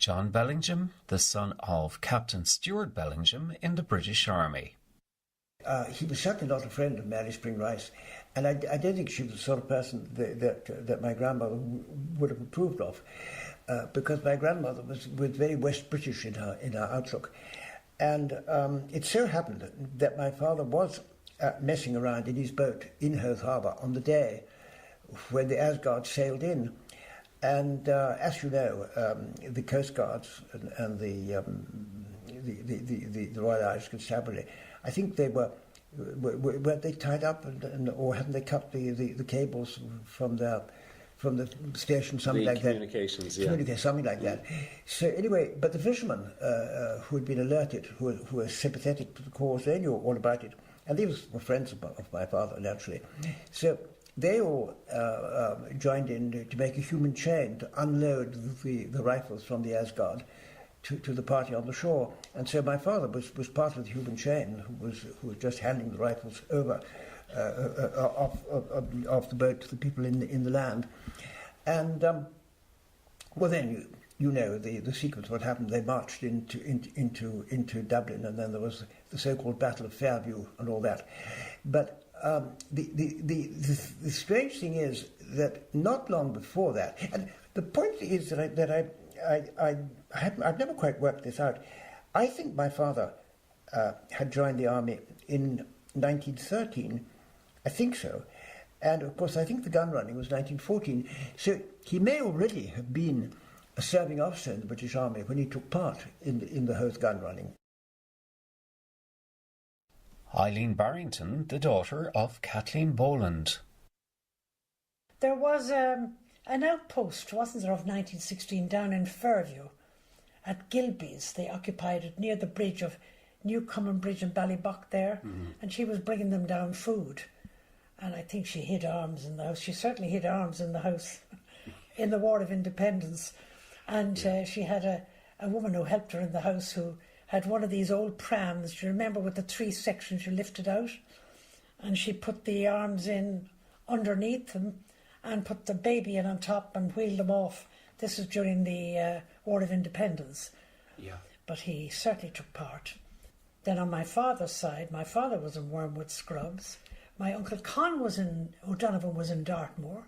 John Bellingham, the son of Captain Stuart Bellingham in the British Army. He was certainly not a friend of Mary Spring Rice, and I don't think she was the sort of person that my grandmother would have approved of, because my grandmother was very West British in her outlook. And it so happened that my father was messing around in his boat in Howth Harbour on the day when the Asgard sailed in. And as you know, the Coast Guards and the Royal Irish Constabulary, I think they were they tied up or hadn't they cut the cables from the station, something like that. Communications, something like that. So anyway, but the fishermen who had been alerted, who were sympathetic to the cause, they knew all about it, and these were friends of my father, naturally. So they all joined in to make a human chain to unload the rifles from the Asgard to the party on the shore. And so my father was part of the human chain who was just handing the rifles over off the boat to the people in the land. And well, then you know the sequence. What happened? They marched into Dublin, and then there was the so-called Battle of Fairview and all that. But the strange thing is that not long before that, and the point is that I've never quite worked this out. I think my father had joined the army in 1913. I think so. And of course, I think the gun running was 1914. So he may already have been a serving officer in the British Army when he took part in the Howth gun running. Eileen Barrington, the daughter of Kathleen Boland. There was an outpost, wasn't there, of 1916 down in Fairview at Gilby's. They occupied it near the bridge of Newcomen Bridge in Ballybock there, and she was bringing them down food. And I think she hid arms in the house. She certainly hid arms in the house in the War of Independence. And she had a woman who helped her in the house who had one of these old prams, do you remember, with the 3 sections you lifted out? And she put the arms in underneath them and put the baby in on top and wheeled them off. This was during the War of Independence. Yeah. But he certainly took part. Then on my father's side, my father was in Wormwood Scrubs. My Uncle Con O'Donovan was in Dartmoor.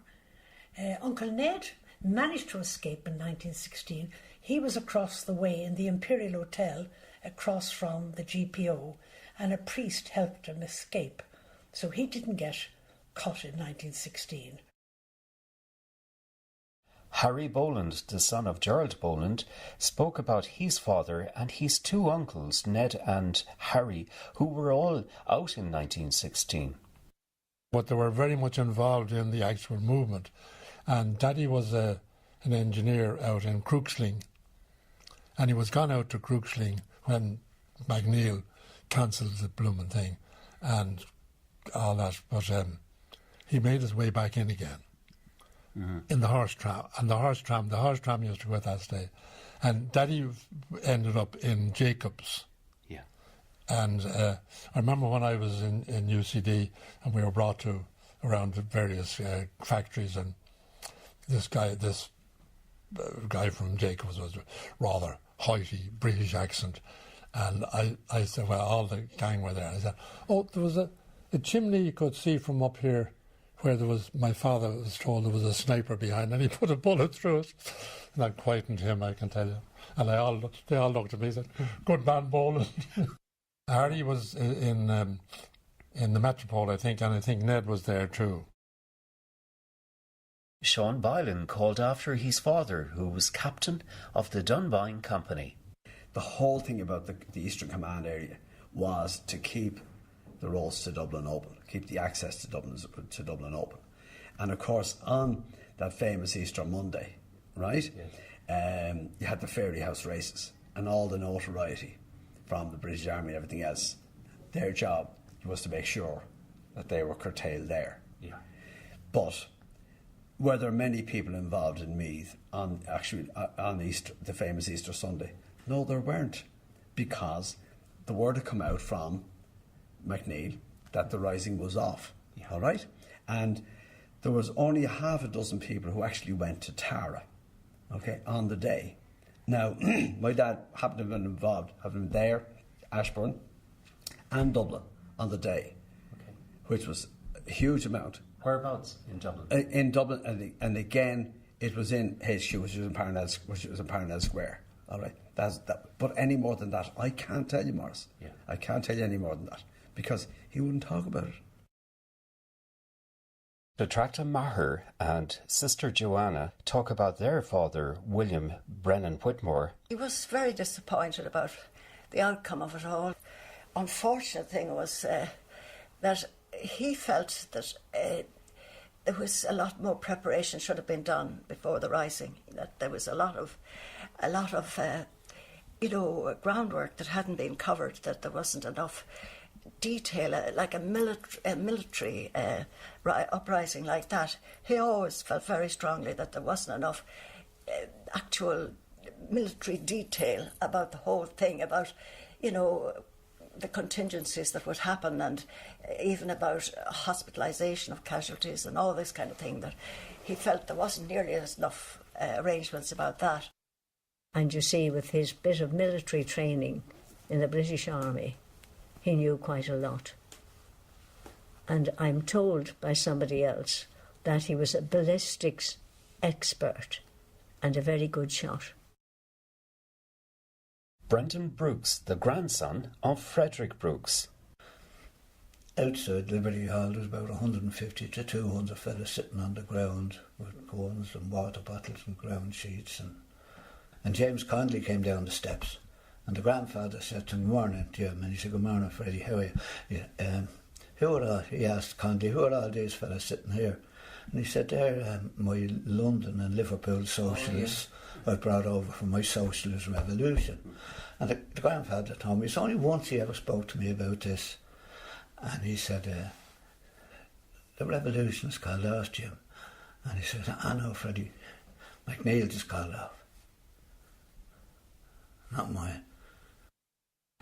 Uncle Ned managed to escape in 1916. He was across the way in the Imperial Hotel, across from the GPO, and a priest helped him escape. So he didn't get caught in 1916. Harry Boland, the son of Gerald Boland, spoke about his father and his 2 uncles, Ned and Harry, who were all out in 1916. But they were very much involved in the actual movement. And Daddy was an engineer out in Crooksling. And he was gone out to Crooksling when McNeill cancelled the blooming thing and all that. But he made his way back in again. In the horse tram. And the horse tram used to go at that stage. And Daddy ended up in Jacobs. Yeah. And I remember when I was in UCD and we were brought to around various factories, and this guy from Jacobs was rather haughty, British accent. And I said, well, all the gang were there. And I said, oh, there was a chimney you could see from up here where there was, my father was told there was a sniper behind, and he put a bullet through it. And that quietened him, I can tell you. And they all looked at me and said, good man, Boland. Harry was in the Metropole, I think, and I think Ned was there too. Sean Bylan called after his father, who was captain of the Dunboyne Company. The whole thing about the Eastern Command area was to keep the roads to Dublin open, keep the access to Dublin open. And of course, on that famous Easter Monday, right, you had the Fairy House races and all the notoriety from the British Army and everything else. Their job was to make sure that they were curtailed there. Yeah. But were there many people involved in Meath on Easter, the famous Easter Sunday? No, there weren't, because the word had come out from McNeill that the rising was off. Yeah. All right, and there was only half a dozen people who actually went to Tara, okay, on the day, Now, my dad happened to have been involved, having been there, Ashbourne, and Dublin on the day, which was a huge amount. Whereabouts in Dublin? In Dublin, and again, it was in HQ, which was in Parnell Square. All right, that's that. But any more than that, I can't tell you, Morris. Yeah. I can't tell you any more than that because he wouldn't talk about it. Detracta Maher and Sister Joanna talk about their father, William Brennan Whitmore. He was very disappointed about the outcome of it all. Unfortunate thing was that he felt that there was a lot more preparation should have been done before the rising. That there was a lot of groundwork that hadn't been covered. That there wasn't enough detail, like a military uprising like that. He always felt very strongly that there wasn't enough actual military detail about the whole thing, about, the contingencies that would happen, and even about hospitalisation of casualties and all this kind of thing, that he felt there wasn't nearly enough arrangements about that. And you see, with his bit of military training in the British Army, he knew quite a lot. And I'm told by somebody else that he was a ballistics expert and a very good shot. Brendan Brooks, the grandson of Frederick Brooks. Outside Liberty Hall, there was about 150 to 200 fellas sitting on the ground with guns and water bottles and ground sheets. And James Conley came down the steps. And the grandfather said to him, "Good morning, Jim." And he said, "Good morning, Freddie, how are you?" He asked Conley, "Who are all these fellas sitting here?" And he said, "They're my London and Liverpool socialists I brought over from my socialist revolution." And the grandfather told me it's only once he ever spoke to me about this. And he said, "The revolution is called off, Jim." And he said, "I know, Freddie, McNeil's is called off, not mine."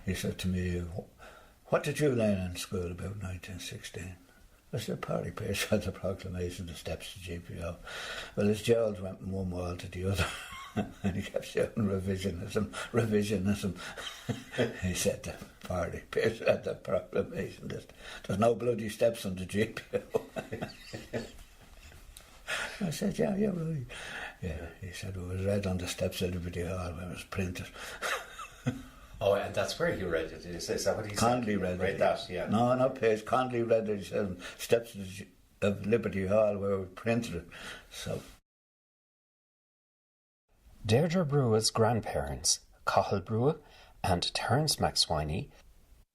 He said to me, "What did you learn in school about 1916? I said, "Party Pierce had the proclamation, the steps to GPO." Well, his jaws went from one wall to the other. And he kept shouting, "Revisionism, revisionism." He said, "The Party Pierce had the proclamation. There's no bloody steps on the GPO." I said, "Yeah, you're right." Yeah, he said, "It was read on the steps of Liberty Hall when it was printed." Oh, and that's where he read it. Is that what he said? Conley read it. That, yeah. No, not Pierce. Conley read it. He said, "Steps of Liberty Hall where we printed it." So. Deirdre Brewer's grandparents, Cathal Brewer and Terence McSwiney.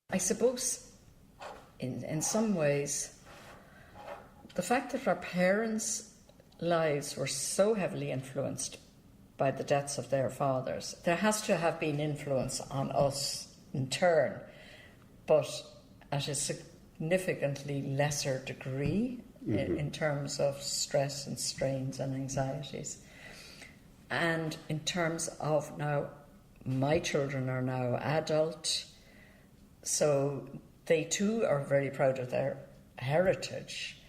I suppose, in some ways, the fact that our parents' lives were so heavily influenced by the deaths of their fathers, there has to have been influence on us in turn, but at a significantly lesser degree in terms of stress and strains and anxieties. And in terms of now, my children are now adult, so they too are very proud of their heritage,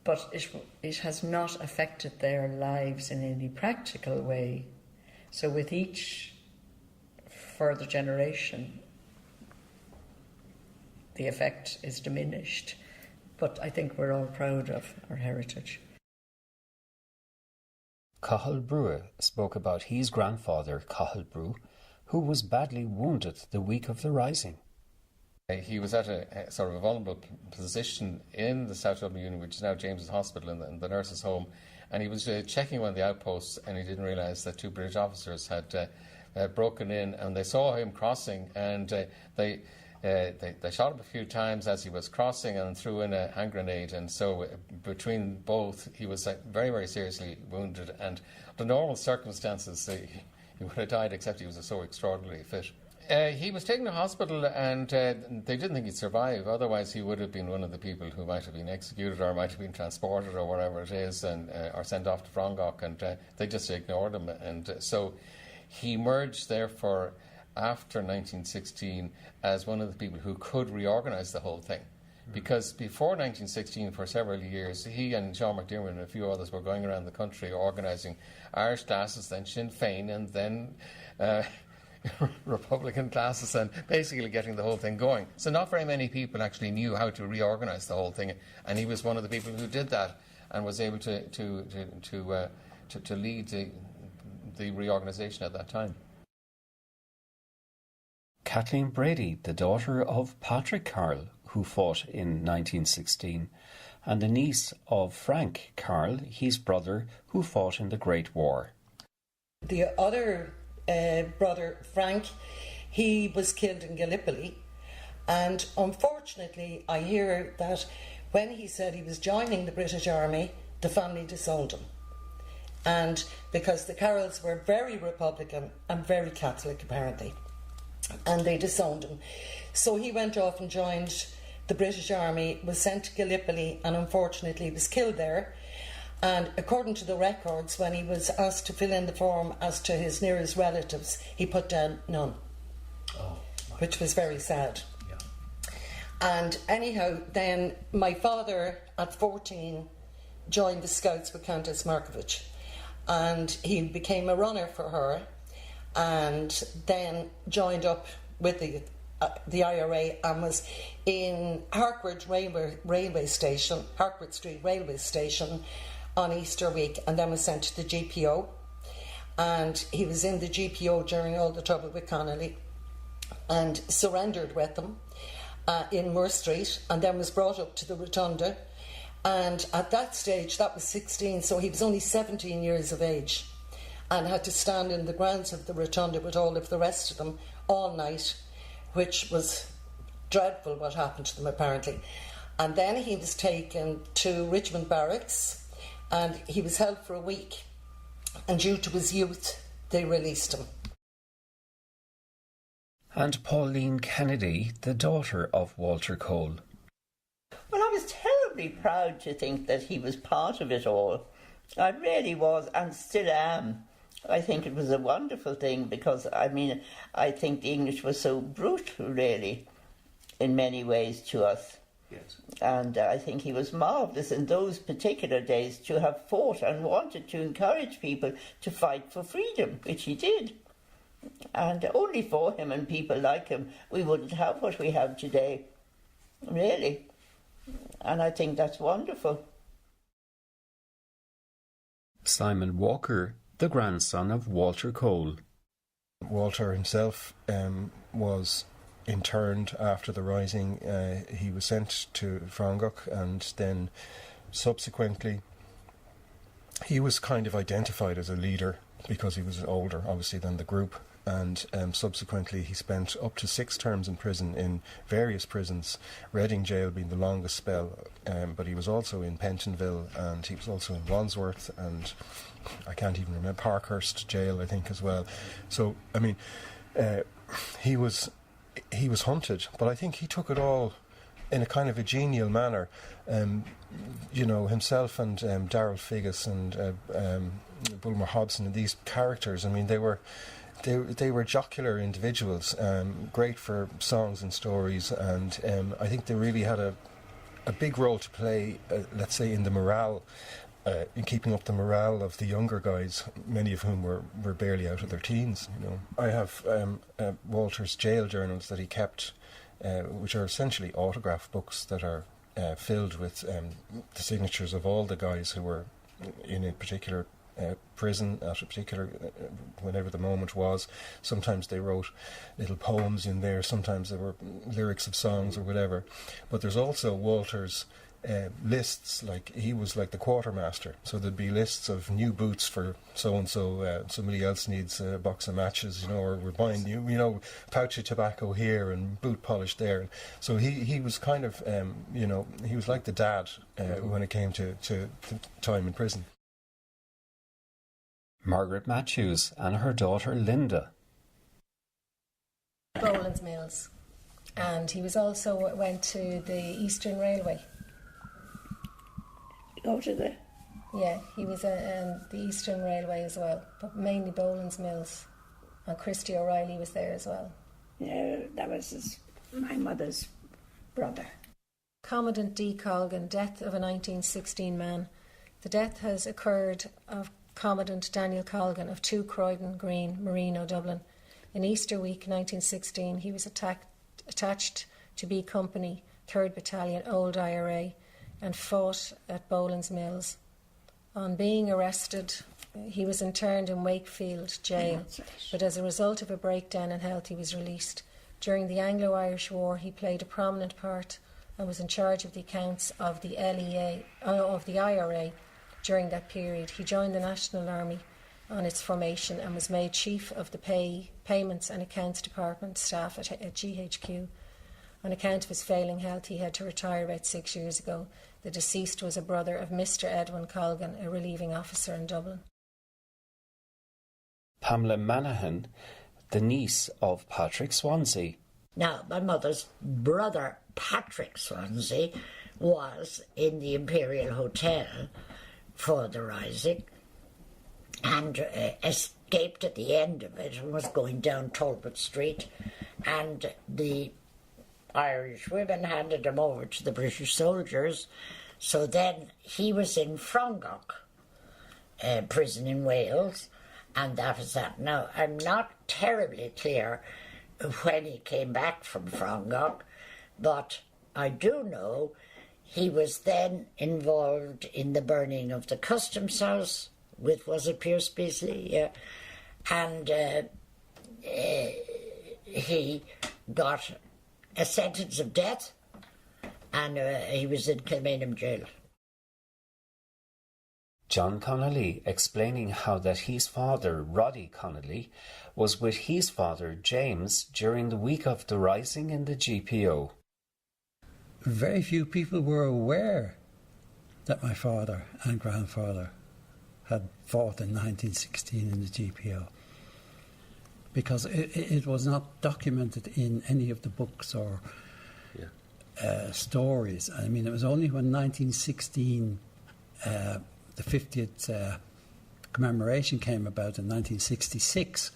but it has not affected their lives in any practical way. So with each further generation, the effect is diminished. But I think we're all proud of our heritage. Cathal Brewer spoke about his grandfather, Cathal Brew, who was badly wounded the week of the rising. He was at a sort of a vulnerable position in the South Dublin Union, which is now James's Hospital and the nurses' home, and he was checking one of the outposts, and he didn't realise that two British officers had broken in, and they saw him crossing, and they shot him a few times as he was crossing and threw in a hand grenade, and so between both he was very, very seriously wounded, and under normal circumstances he would have died, except he was so extraordinarily fit. He was taken to hospital, and they didn't think he'd survive. Otherwise, he would have been one of the people who might have been executed or might have been transported or whatever it is, and or sent off to Frongok, and they just ignored him. And so he emerged, therefore, after 1916 as one of the people who could reorganise the whole thing, because before 1916, for several years, he and Sean McDermott and a few others were going around the country organising Irish classes, then Sinn Féin, and then Republican classes, and basically getting the whole thing going. So not very many people actually knew how to reorganise the whole thing, and he was one of the people who did that and was able to lead the reorganisation at that time. Kathleen Brady, the daughter of Patrick Carl, who fought in 1916, and the niece of Frank Carl, his brother, who fought in the Great War. The other brother, Frank, he was killed in Gallipoli, and unfortunately I hear that when he said he was joining the British Army, the family disowned him. And because the Carrolls were very Republican and very Catholic apparently, and they disowned him. So he went off and joined the British Army, was sent to Gallipoli, and unfortunately was killed there. And according to the records, when he was asked to fill in the form as to his nearest relatives, he put down none, which was very sad. Yeah. And anyhow, then my father at 14 joined the Scouts with Countess Markovich, and he became a runner for her, and then joined up with the IRA and was in Harcourt Street Railway Station on Easter week, and then was sent to the GPO, and he was in the GPO during all the trouble with Connolly and surrendered with them in Moore Street, and then was brought up to the Rotunda, and at that stage, that was 16, so he was only 17 years of age, and had to stand in the grounds of the Rotunda with all of the rest of them all night, which was dreadful what happened to them apparently. And then he was taken to Richmond Barracks, and he was held for a week, and due to his youth they released him. And Pauline Kennedy, the daughter of Walter Cole. Well, I was terribly proud to think that he was part of it all. I really was, and still am. I think it was a wonderful thing because, I mean, I think the English were so brutal, really, in many ways to us. Yes. And I think he was marvellous in those particular days to have fought and wanted to encourage people to fight for freedom, which he did. And only for him and people like him, we wouldn't have what we have today, really. And I think that's wonderful. Simon Walker, the grandson of Walter Cole. Walter himself was interned after the Rising. He was sent to Frangach, and then subsequently he was kind of identified as a leader because he was older, obviously, than the group. And subsequently he spent up to 6 terms in prison in various prisons, Reading Jail being the longest spell, but he was also in Pentonville, and he was also in Wandsworth, and I can't even remember, Parkhurst Jail, I think, as well. So, I mean, he was hunted, but I think he took it all in a kind of a genial manner. You know, himself and Darrell Figgis and Bulmer Hobson and these characters, I mean, they were jocular individuals, great for songs and stories, and I think they really had a big role to play, let's say, in the morale, in keeping up the morale of the younger guys, many of whom were barely out of their teens. You know, I have Walter's jail journals that he kept, which are essentially autograph books that are filled with the signatures of all the guys who were in a particular prison at a particular whenever the moment was. Sometimes they wrote little poems in there, sometimes there were lyrics of songs or whatever, but there's also Walter's lists, like he was like the quartermaster, so there'd be lists of new boots for so-and-so, somebody else needs a box of matches, you know, or we're buying you know, pouch of tobacco here and boot polish there. So he was kind of you know, he was like the dad when it came to time in prison. Margaret Matthews and her daughter Linda. Boland's Mills, and he was also went to the Eastern Railway. Go to the... Yeah, he was the Eastern Railway as well, but mainly Boland's Mills, and Christy O'Reilly was there as well. Yeah, that was my mother's brother. Commandant D. Colgan, death of a 1916 man. The death has occurred of Commandant Daniel Colgan of 2 Croydon Green, Marino, Dublin. In Easter week 1916, he was attached to B Company, 3rd Battalion, Old IRA, and fought at Boland's Mills. On being arrested, he was interned in Wakefield Jail, but as a result of a breakdown in health, he was released. During the Anglo-Irish War, he played a prominent part and was in charge of the accounts of the IRA during that period. He joined the National Army on its formation and was made Chief of the Payments and Accounts Department staff at GHQ. On account of his failing health, he had to retire about 6 years ago. The deceased was a brother of Mr. Edwin Colgan, a relieving officer in Dublin. Pamela Manahan, the niece of Patrick Swansea. Now, my mother's brother, Patrick Swansea, was in the Imperial Hotel for the rising and escaped at the end of it and was going down Talbot Street, and the Irish women handed him over to the British soldiers. So then he was in Frongok prison in Wales, and that was that. Now, I'm not terribly clear when he came back from Frongok, but I do know he was then involved in the burning of the Customs House with, was it Pierce Beasley? Yeah. And he got a sentence of death, and he was in Kilmainham jail. John Connolly explaining how that his father, Roddy Connolly, was with his father, James, during the week of the rising in the GPO. Very few people were aware that my father and grandfather had fought in 1916 in the GPO, because it was not documented in any of the books or stories. I mean, it was only when 1916, the 50th commemoration came about in 1966,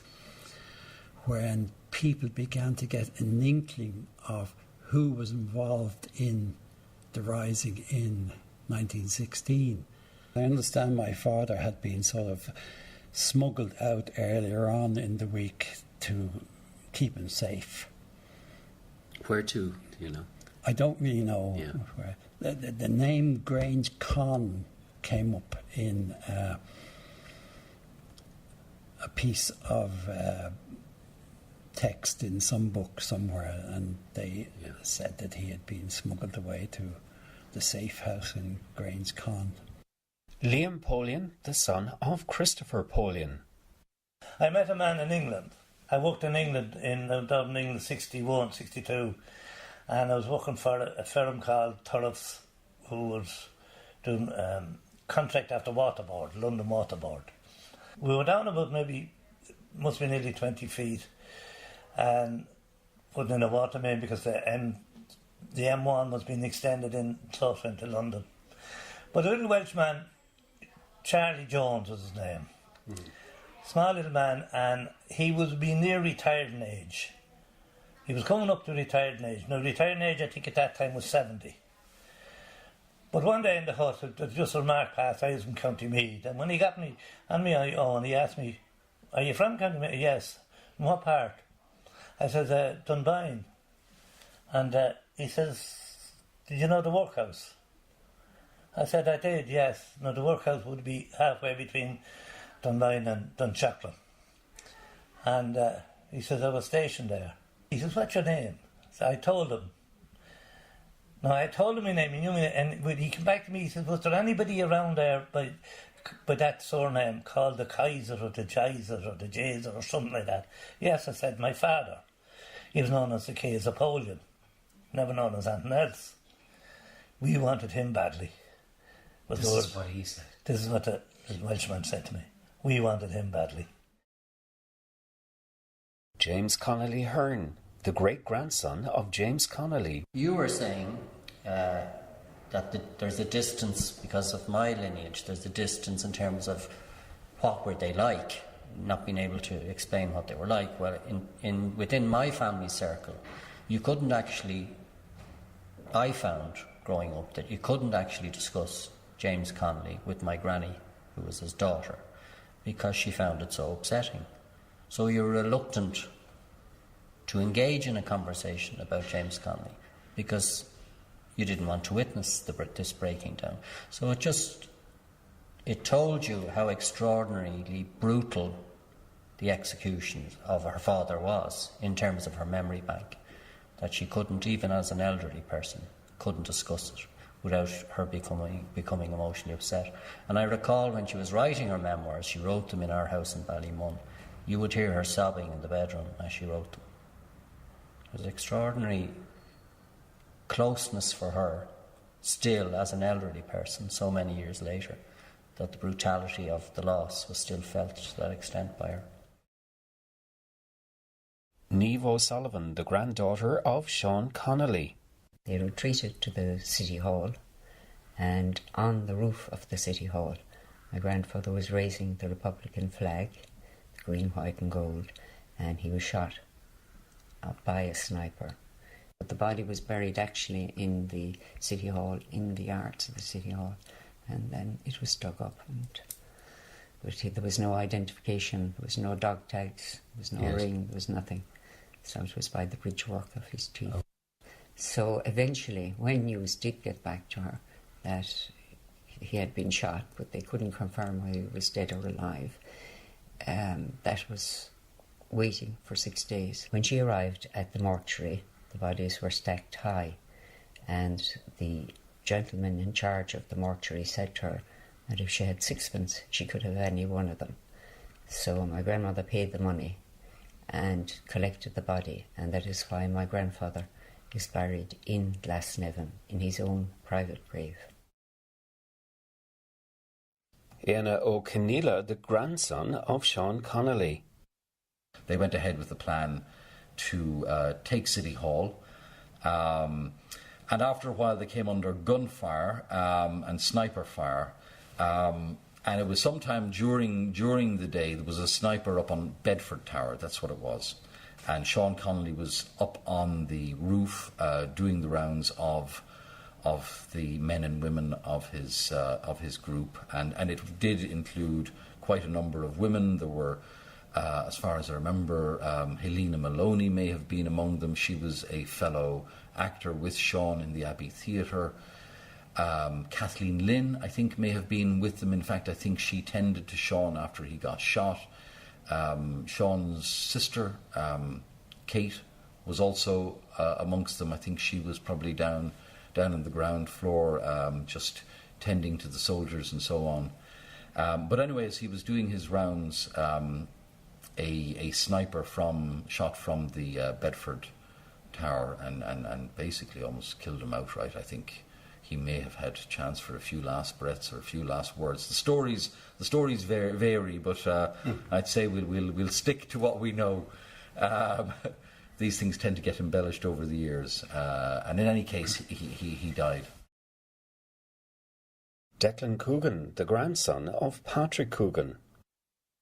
when people began to get an inkling of who was involved in the rising in 1916. I understand my father had been sort of smuggled out earlier on in the week to keep him safe. Where to, do you know? I don't really know. Yeah. Where. The name Grange Con came up in a piece of text in some book somewhere, and they said that he had been smuggled away to the safe house in Grange Con. Liam Polian, the son of Christopher Polian. I met a man in England. I worked in England, in Dublin, England, 61, 62, and I was working for a firm called Turriffs, who was doing contract after Water Board, London Water Board. We were down about must be nearly 20 feet, and putting in a water main because the M1 was being extended in closer into London. But a little Welshman, Charlie Jones was his name. Small little man, and he was being near retiring age. He was coming up to retiring age. Now, retiring age, I think at that time was 70. But one day in the hut, it was just a remark past, I was from County Meath, and when he got me on me and he asked me, "Are you from County Meath?" "Yes." "In what part?" I said, "Dunbayne." And he says, "Did you know the workhouse?" I said, "I did, yes." Now, the workhouse would be halfway between Dunbayne and Dunshaughlin. And he says, "I was stationed there." He says, "What's your name?" So I told him. Now, I told him my name, he knew me, and when he came back to me, he said, "Was there anybody around there by that surname called the Kaiser or the Jizer or the Jazer or something like that?" "Yes," I said, "my father. He was known as the Kaiser Polian, never known as anything else. We wanted him badly." This is what he said. This is what the Welshman said to me. We wanted him badly. James Connolly Hearn, the great-grandson of James Connolly. You were saying that there's a distance, because of my lineage, there's a distance in terms of what were they like, not being able to explain what they were like. Well, within my family circle, you couldn't actually, I found, growing up that you couldn't actually discuss James Connolly with my granny, who was his daughter, because she found it so upsetting. So you were reluctant to engage in a conversation about James Connolly because you didn't want to witness this breaking down. So it told you how extraordinarily brutal the execution of her father was in terms of her memory bank, that she couldn't, even as an elderly person, couldn't discuss it without her becoming emotionally upset. And I recall when she was writing her memoirs, she wrote them in our house in Ballymun, you would hear her sobbing in the bedroom as she wrote them. It was extraordinary closeness for her, still as an elderly person, so many years later, that the brutality of the loss was still felt to that extent by her. Niamh O'Sullivan, the granddaughter of Sean Connolly. They retreated to the City Hall, and on the roof of the City Hall, my grandfather was raising the Republican flag, the green, white and gold, and he was shot by a sniper. But the body was buried actually in the City Hall, in the yards of the City Hall, and then it was dug up, but there was no identification, there was no dog tags, there was no ring, there was nothing. So it was by the bridgework of his teeth. Oh. So eventually, when news did get back to her that he had been shot, but they couldn't confirm whether he was dead or alive, that was waiting for 6 days. When she arrived at the mortuary, the bodies were stacked high, and the gentleman in charge of the mortuary said to her that if she had sixpence, she could have any one of them. So my grandmother paid the money and collected the body, and that is why my grandfather is buried in Glasnevin, in his own private grave. Éanna O'Keneela, the grandson of Sean Connolly. They went ahead with the plan to take City Hall, and after a while they came under gunfire and sniper fire, and it was sometime during the day there was a sniper up on Bedford Tower, that's what it was, and Sean Connolly was up on the roof doing the rounds of the men and women of his group, and it did include quite a number of women. There were, as far as I remember, Helena Maloney may have been among them. She was a fellow actor with Sean in the Abbey Theatre. Kathleen Lynn, I think, may have been with them. In fact, I think she tended to Sean after he got shot. Sean's sister, Kate, was also amongst them. I think she was probably down on the ground floor, just tending to the soldiers and so on. But anyway, as he was doing his rounds, a sniper shot from the Bedford Tower and basically almost killed him outright. I think he may have had a chance for a few last breaths or a few last words. The stories vary, but I'd say we'll stick to what we know. These things tend to get embellished over the years, and in any case, he died. Declan Coogan, the grandson of Patrick Coogan.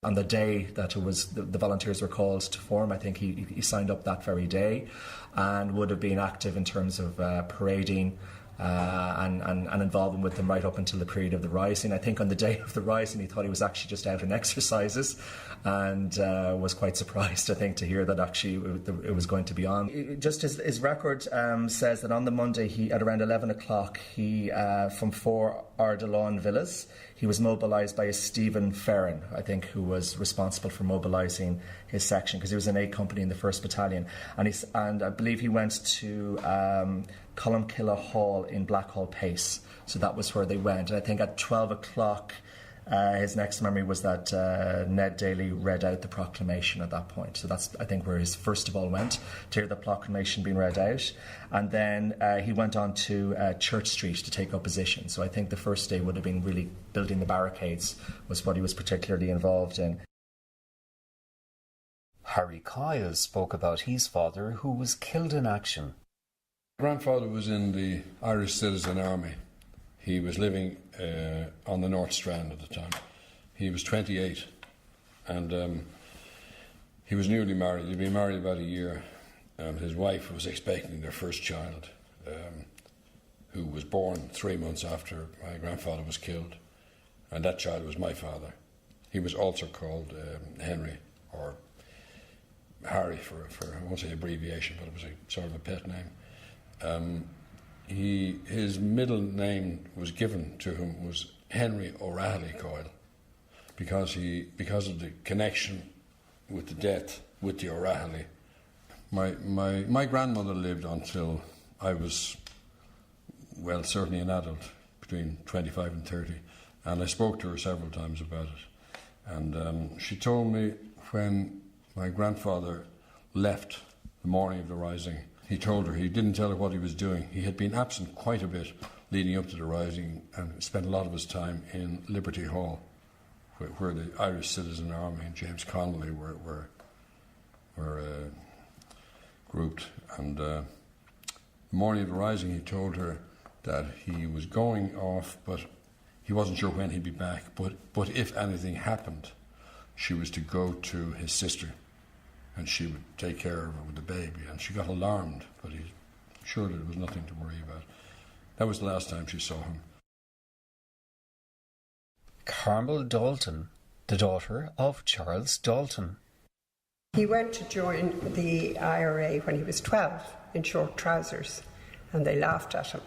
On the day that it was the volunteers were called to form, I think he signed up that very day and would have been active in terms of parading and involving with them right up until the period of the rising. I think on the day of the rising he thought he was actually just out in exercises, and was quite surprised, I think, to hear that actually it was going to be on. Just his record says that on the Monday, he at around 11 o'clock, he from 4 Ardalawn Villas, he was mobilised by a Stephen Ferrin, I think, who was responsible for mobilising his section, because he was in A Company in the 1st Battalion, and I believe he went to Columkilla Hall in Blackhall Pace, so that was where they went. And I think at 12 o'clock his next memory was that Ned Daly read out the proclamation at that point. So that's, I think, where his first of all went, to hear the proclamation being read out. And then he went on to Church Street to take up position. So I think the first day would have been really building the barricades, was what he was particularly involved in. Harry Kyle spoke about his father, who was killed in action. Grandfather was in the Irish Citizen Army. He was living on the North Strand at the time. He was 28, and he was newly married. He'd been married about a year. His wife was expecting their first child. who was born 3 months after my grandfather was killed, and that child was my father. He was also called Henry, or Harry for I won't say abbreviation, but it was a sort of a pet name. His middle name was given to him was Henry O'Reilly Coyle, because of the connection with the death with the O'Reilly. My grandmother lived until I was, well, certainly an adult, between 25 and 30, and I spoke to her several times about it. And she told me when my grandfather left the morning of the rising, he told her, he didn't tell her what he was doing. He had been absent quite a bit leading up to the rising and spent a lot of his time in Liberty Hall, where the Irish Citizen Army and James Connolly were grouped. And the morning of the rising, he told her that he was going off, but he wasn't sure when he'd be back. But if anything happened, she was to go to his sister, and she would take care of her with the baby. And she got alarmed, but he assured her there was nothing to worry about. That was the last time she saw him. Carmel Dalton, the daughter of Charles Dalton. He went to join the IRA when he was 12 in short trousers, and they laughed at him.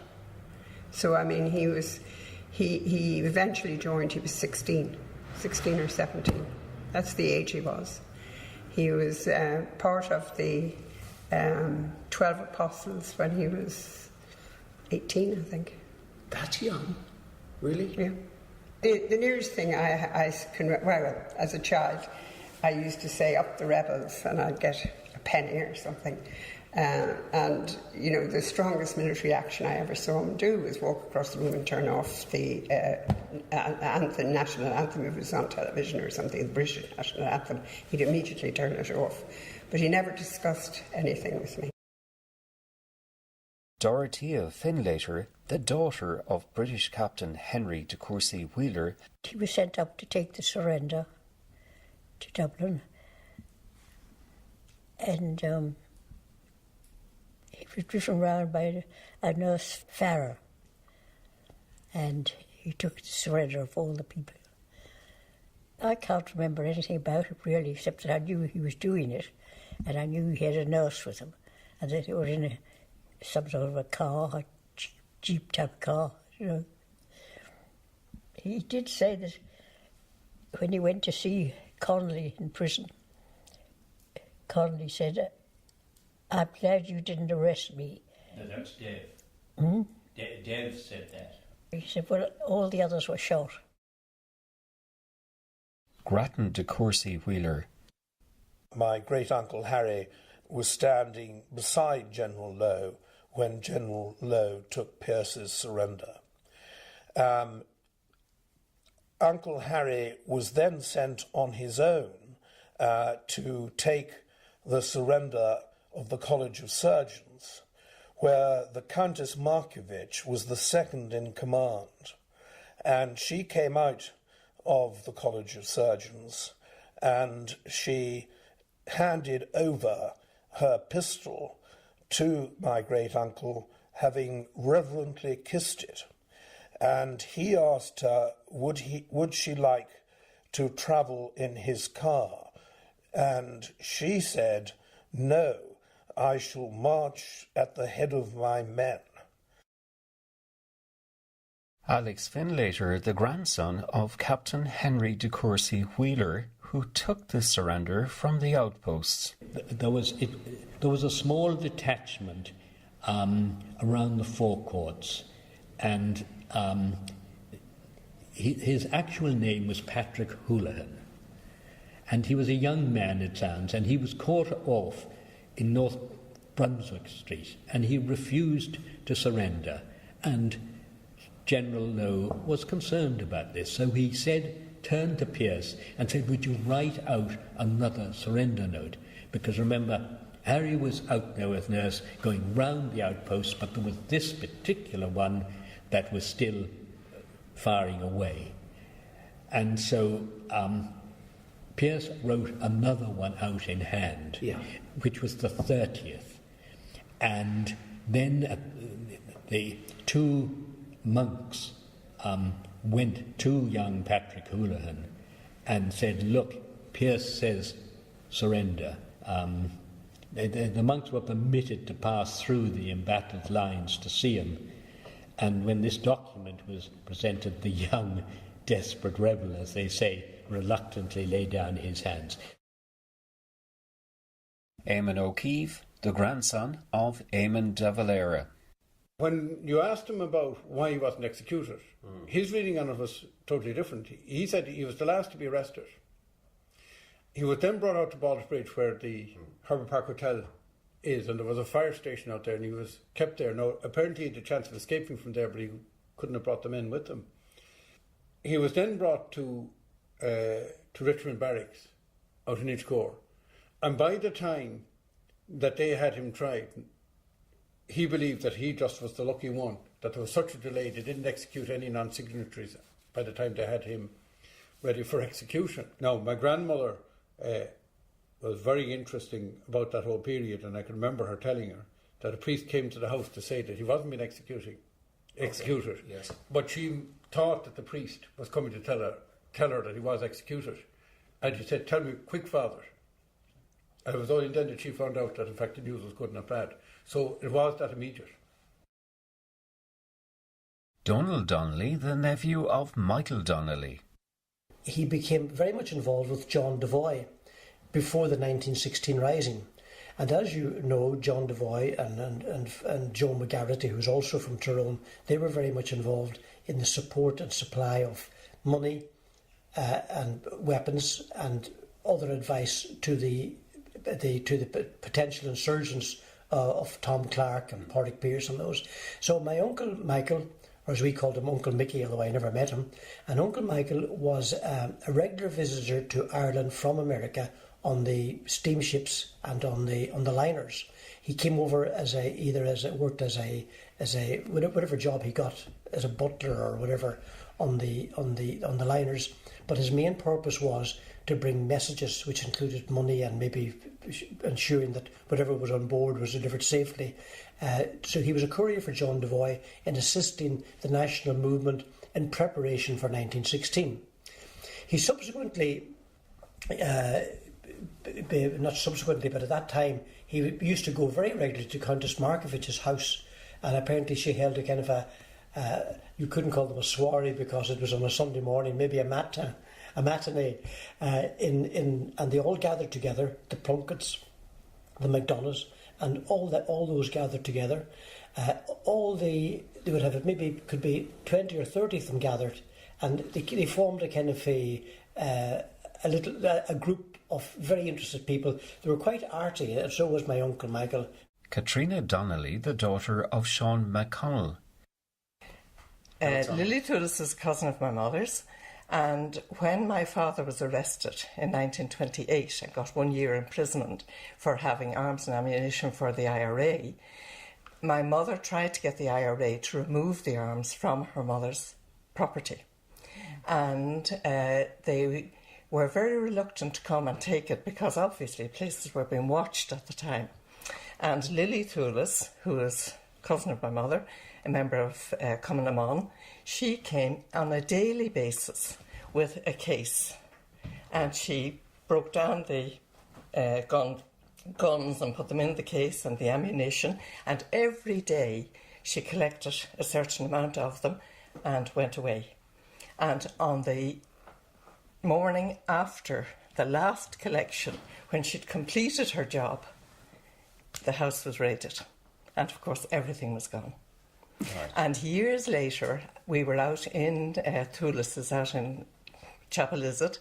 So, I mean, he eventually joined, he was 16 or 17. That's the age he was. He was part of the 12 Apostles when he was 18, I think. That young? Really? Yeah. The nearest thing I can, well, as a child, I used to say, "Up the rebels," and I'd get a penny or something. And, you know, the strongest military action I ever saw him do was walk across the room and turn off the national anthem. If it was on television or something, the British national anthem, he'd immediately turn it off. But he never discussed anything with me. Dorothea Findlater, the daughter of British Captain Henry de Courcy Wheeler. He was sent up to take the surrender to Dublin, and he was driven round by a nurse Farrer, and he took the surrender of all the people. I can't remember anything about it really, except that I knew he was doing it, and I knew he had a nurse with him, and that they were in some sort of a car, a jeep type car, you know. He did say that when he went to see Connolly in prison, Connolly said, "I'm glad you didn't arrest me." No, that's Dave. Dave said that. He said, "Well, all the others were shot." Grattan de Courcy Wheeler. My great-uncle Harry was standing beside General Lowe when General Lowe took Pearse's surrender. Uncle Harry was then sent on his own to take the surrender of the College of Surgeons, where the Countess Markievicz was the second in command. And she came out of the College of Surgeons and she handed over her pistol to my great-uncle, having reverently kissed it. And he asked her, would she like to travel in his car? And she said, "No, I shall march at the head of my men." Alex Findlater, the grandson of Captain Henry de Courcy Wheeler, who took the surrender from the outposts. There was a small detachment around the forecourts, and his actual name was Patrick Houlihan, and he was a young man, it sounds, and he was caught off in North Brunswick Street, and he refused to surrender, and General Lowe was concerned about this, so he turned to Pearse and said, "Would you write out another surrender note?" Because remember, Harry was out there with nurse going round the outposts, but there was this particular one that was still firing away. And so Pearse wrote another one out in hand, which was the 30th. And then the two monks went to young Patrick Houlihan and said, look, Pierce says surrender. The monks were permitted to pass through the embattled lines to see him, and when this document was presented, the young, desperate rebel, as they say, reluctantly laid down his hands. Eamon O'Keefe, the grandson of Eamon de Valera. When you asked him about why he wasn't executed, his reading on it was totally different. He said he was the last to be arrested. He was then brought out to Baldur's Bridge, where the Harbour Park Hotel is, and there was a fire station out there, and he was kept there. Now, apparently he had a chance of escaping from there, but he couldn't have brought them in with him. He was then brought to Richmond Barracks out in Inchcore, and by the time that they had him tried, he believed that he just was the lucky one, that there was such a delay they didn't execute any non-signatories by the time they had him ready for execution. Now, my grandmother was very interesting about that whole period, and I can remember her telling her that a priest came to the house to say that he wasn't being executed. Okay. Yes. But she thought that the priest was coming to tell her that he was executed, and she said, "Tell me quick, Father." And it was only then that she found out that in fact the news was good, not bad. So it was that immediate. Donald Donnelly, the nephew of Michael Donnelly. He became very much involved with John Devoy before the 1916 Rising. And as you know, John Devoy and Joe McGarrity, who's also from Tyrone, they were very much involved in the support and supply of money and weapons and other advice to the potential insurgents of Tom Clark and Pádraig Pearse and those. So my uncle Michael, or as we called him, Uncle Mickey, although I never met him, and Uncle Michael was a regular visitor to Ireland from America on the steamships and on the liners. He came over worked as a whatever job he got, as a butler or whatever on the liners. But his main purpose was to bring messages, which included money and maybe ensuring that whatever was on board was delivered safely. So he was a courier for John Devoy in assisting the national movement in preparation for 1916. He subsequently, not subsequently, but at that time, he used to go very regularly to Countess Markovich's house, and apparently she held a kind of you couldn't call them a soiree because it was on a Sunday morning, maybe a matinee, and they all gathered together, the Plunketts, the McDonoughs, and all those gathered together. They would have it, maybe could be 20 or 30 of them gathered, and they formed a kind of a group of very interested people. They were quite arty, and so was my Uncle Michael. Katrina Donnelly, the daughter of Sean McConnell. Lily Thulis is a cousin of my mother's, and when my father was arrested in 1928 and got 1 year imprisonment for having arms and ammunition for the IRA, my mother tried to get the IRA to remove the arms from her mother's property, and they were very reluctant to come and take it because obviously places were being watched at the time. And Lily Thulis, who is a cousin of my mother, a member of Cumann na mBan, she came on a daily basis with a case, and she broke down the guns and put them in the case and the ammunition, and every day she collected a certain amount of them and went away. And on the morning after the last collection, when she'd completed her job, the house was raided, and of course everything was gone. Right. And years later, we were out in Thulis's, out in Chapel Izzard,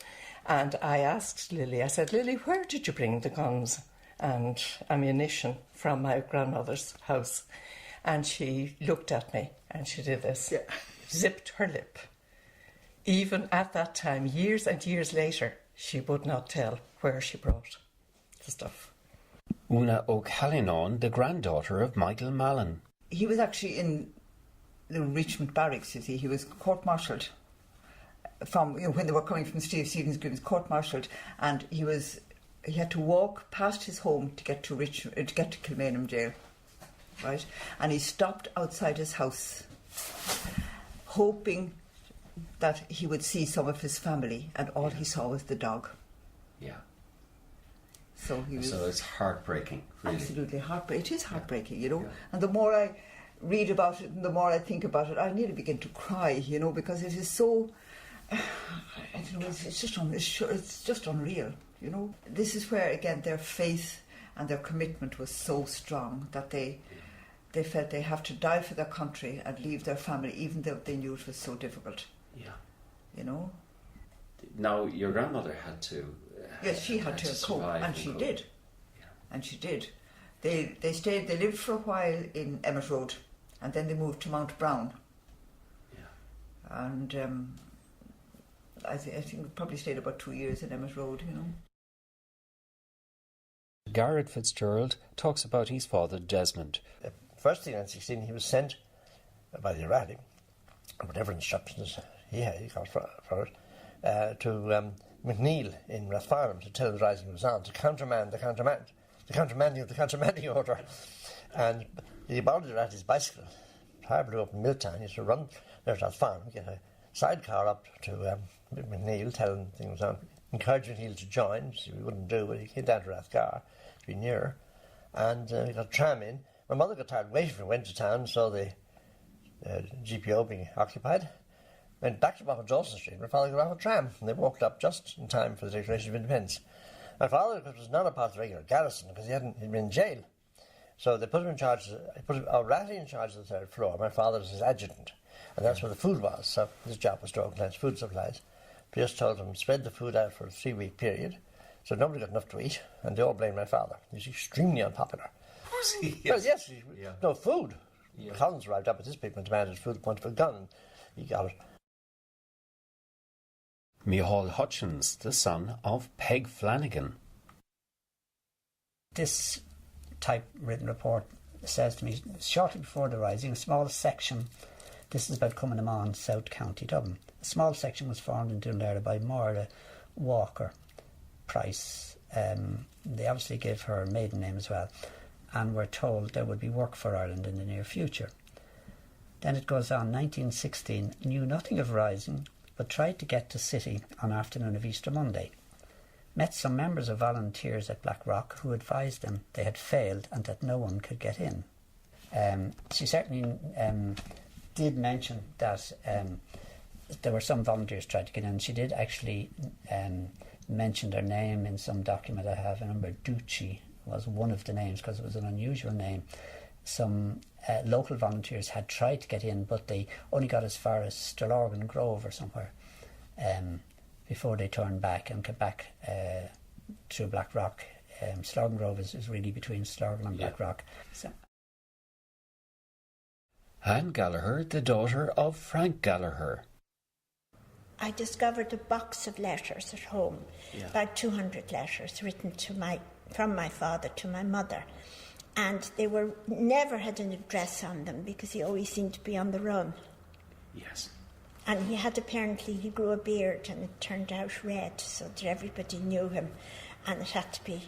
and I asked Lily, I said, "Lily, where did you bring the guns and ammunition from my grandmother's house?" And she looked at me and she did this, zipped her lip. Even at that time, years and years later, she would not tell where she brought the stuff. Una O'Callaghan, the granddaughter of Michael Mallon. He was actually in the Richmond Barracks, you see. He was court-martialled from, when they were coming from Stephen's Green, he was court-martialled, and he had to walk past his home to get to Kilmainham jail. right? And he stopped outside his house, hoping that he would see some of his family, and all he saw was the dog. Yeah. So it's heartbreaking, really. Absolutely heartbreaking. It is heartbreaking, you know. And the more I read about it and the more I think about it, I nearly begin to cry, you know, because it is so. I don't know. It's just unreal, you know. This is where again their faith and their commitment was so strong that they felt they have to die for their country and leave their family, even though they knew it was so difficult. Yeah. You know. Now your grandmother had to. Yes, she had to cope, and she did. Yeah. And she did. They stayed. They lived for a while in Emmett Road, and then they moved to Mount Brown. Yeah. And I think we probably stayed about 2 years in Emmett Road. You know. Garrett Fitzgerald talks about his father Desmond. First thing in 1916, he was sent by the Iraqi, whatever instructions he got for it, to McNeil in Rathfarnham to tell the rising was on, to countermand the countermanding of the countermanding order. And he borrowed the Iraqi's bicycle, tire blew up in Milltown. He used to run there to Rathfarnham, get a sidecar up to McNeil, telling things was on, encouraging McNeil to join, which he wouldn't do, but he came down to Rathgar to be nearer. And he got a tram in. My mother got tired waiting for him, went to town, saw the GPO being occupied, went back to Bottom Dawson Street. My father got off a tram, and they walked up just in time for the Declaration of Independence. My father was not a part of the regular garrison because he'd been in jail. So they put him in charge, put O'Reilly in charge of the third floor. My father was his adjutant, and that's where the food was. So his job was to organise food supplies. We just told him spread the food out for a 3-week period, so nobody got enough to eat, and they all blamed my father. He was extremely unpopular. Was he? Well, yes, no food. Yeah. Collins arrived up with his people and demanded food at the point of a gun, and he got it. Micheál Hutchins, the son of Peg Flanagan. This typewritten report says to me, shortly before the rising, a small section, this is about Cumminamon, South County Dublin, a small section was formed in Dún Laoghaire by Maura Walker Price. They obviously gave her maiden name as well, and were told there would be work for Ireland in the near future. Then it goes on, 1916, knew nothing of rising, but tried to get to City on afternoon of Easter Monday. Met some members of volunteers at Blackrock who advised them they had failed and that no one could get in. She certainly did mention that there were some volunteers tried to get in. She did actually mention their name in some document I have. I remember Ducci was one of the names because it was an unusual name. Some local volunteers had tried to get in, but they only got as far as Stillorgan Grove or somewhere before they turned back and came back through Blackrock. Stillorgan Grove is really between Stillorgan and Blackrock. So. Anne Gallagher, the daughter of Frank Gallagher. I discovered a box of letters at home, about 200 letters written from my father to my mother. And they never had an address on them because he always seemed to be on the run. Yes. And he grew a beard and it turned out red so that everybody knew him and it had to be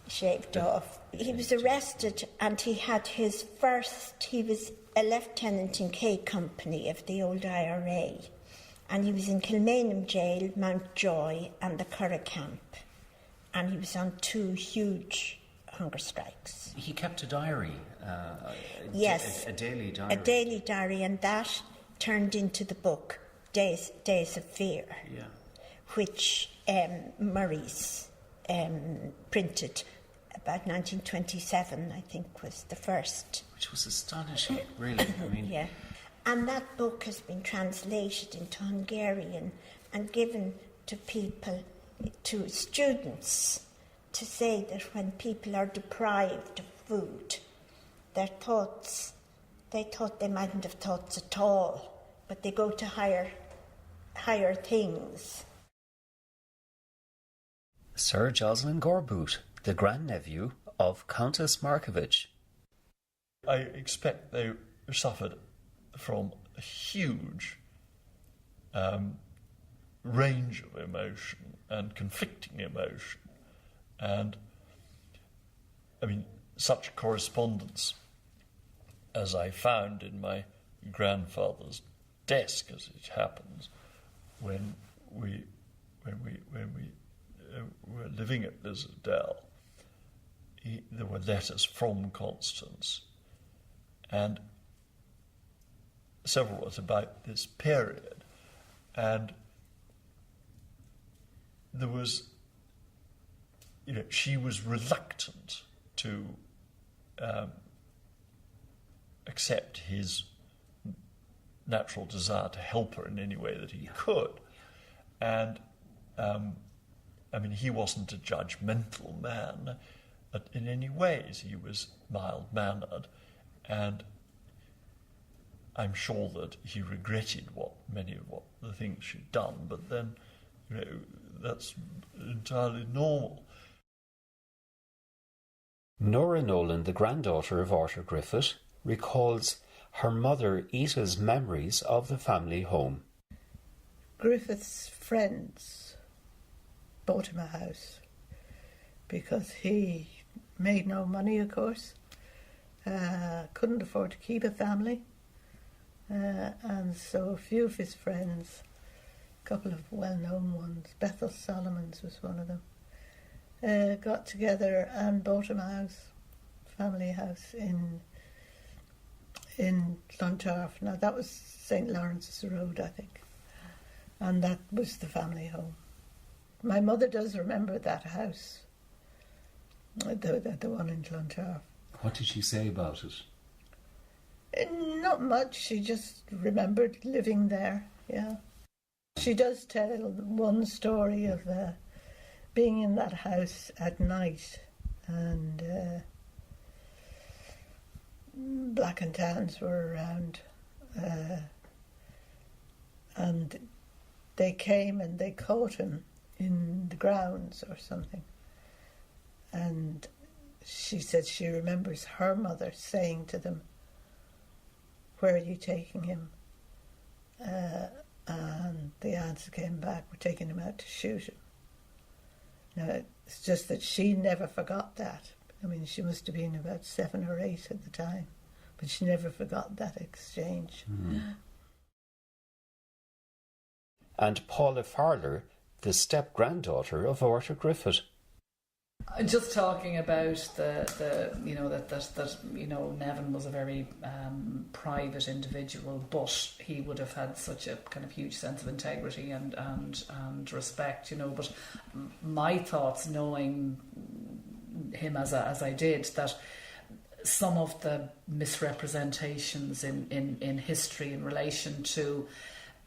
shaved off. He was arrested and he was a lieutenant in K Company of the old IRA. And he was in Kilmainham Jail, Mountjoy and the Curragh Camp. And he was on 2 huge hunger strikes. He kept a diary. Yes. A daily diary. A daily diary, and that turned into the book, Days of Fear, which Murray's printed about 1927, I think, was the first. Which was astonishing, really. I mean, yeah. And that book has been translated into Hungarian and given to people, to students, to say that when people are deprived of food, they thought they mightn't have thoughts at all, but they go to higher things. Sir Jocelyn Gorboot, the grandnephew of Countess Markovich. I expect they suffered from a huge range of emotion and conflicting emotion. And, I mean, such correspondence as I found in my grandfather's desk, as it happens, when we were living at Lisdale, there were letters from Constance, and several was about this period, and there was, she was reluctant to accept his natural desire to help her in any way that he could. And, he wasn't a judgmental man in any ways. He was mild-mannered, and I'm sure that he regretted many of the things she'd done, but then, that's entirely normal. Nora Nolan, the granddaughter of Arthur Griffith, recalls her mother Ita's memories of the family home. Griffith's friends bought him a house because he made no money, of course, couldn't afford to keep a family, and so a few of his friends, a couple of well-known ones, Bethel Solomons was one of them, got together and bought him a house, family house in Clontarf. Now that was St. Lawrence's Road, I think, and that was the family home. My mother does remember that house, the one in Clontarf. What did she say about it? Not much. She just remembered living there. Yeah, she does tell one story of being in that house at night, and black and tans were around, and they came and they caught him in the grounds or something. And she said she remembers her mother saying to them, "Where are you taking him?" And the answer came back, "We're taking him out to shoot him." Now, it's just that she never forgot that. She must have been about 7 or 8 at the time, but she never forgot that exchange. Mm. And Paula Farler, the step-granddaughter of Arthur Griffith. Just talking about that Nevin was a very private individual, but he would have had such a kind of huge sense of integrity and respect, But my thoughts, knowing him as I did, that some of the misrepresentations in history in relation to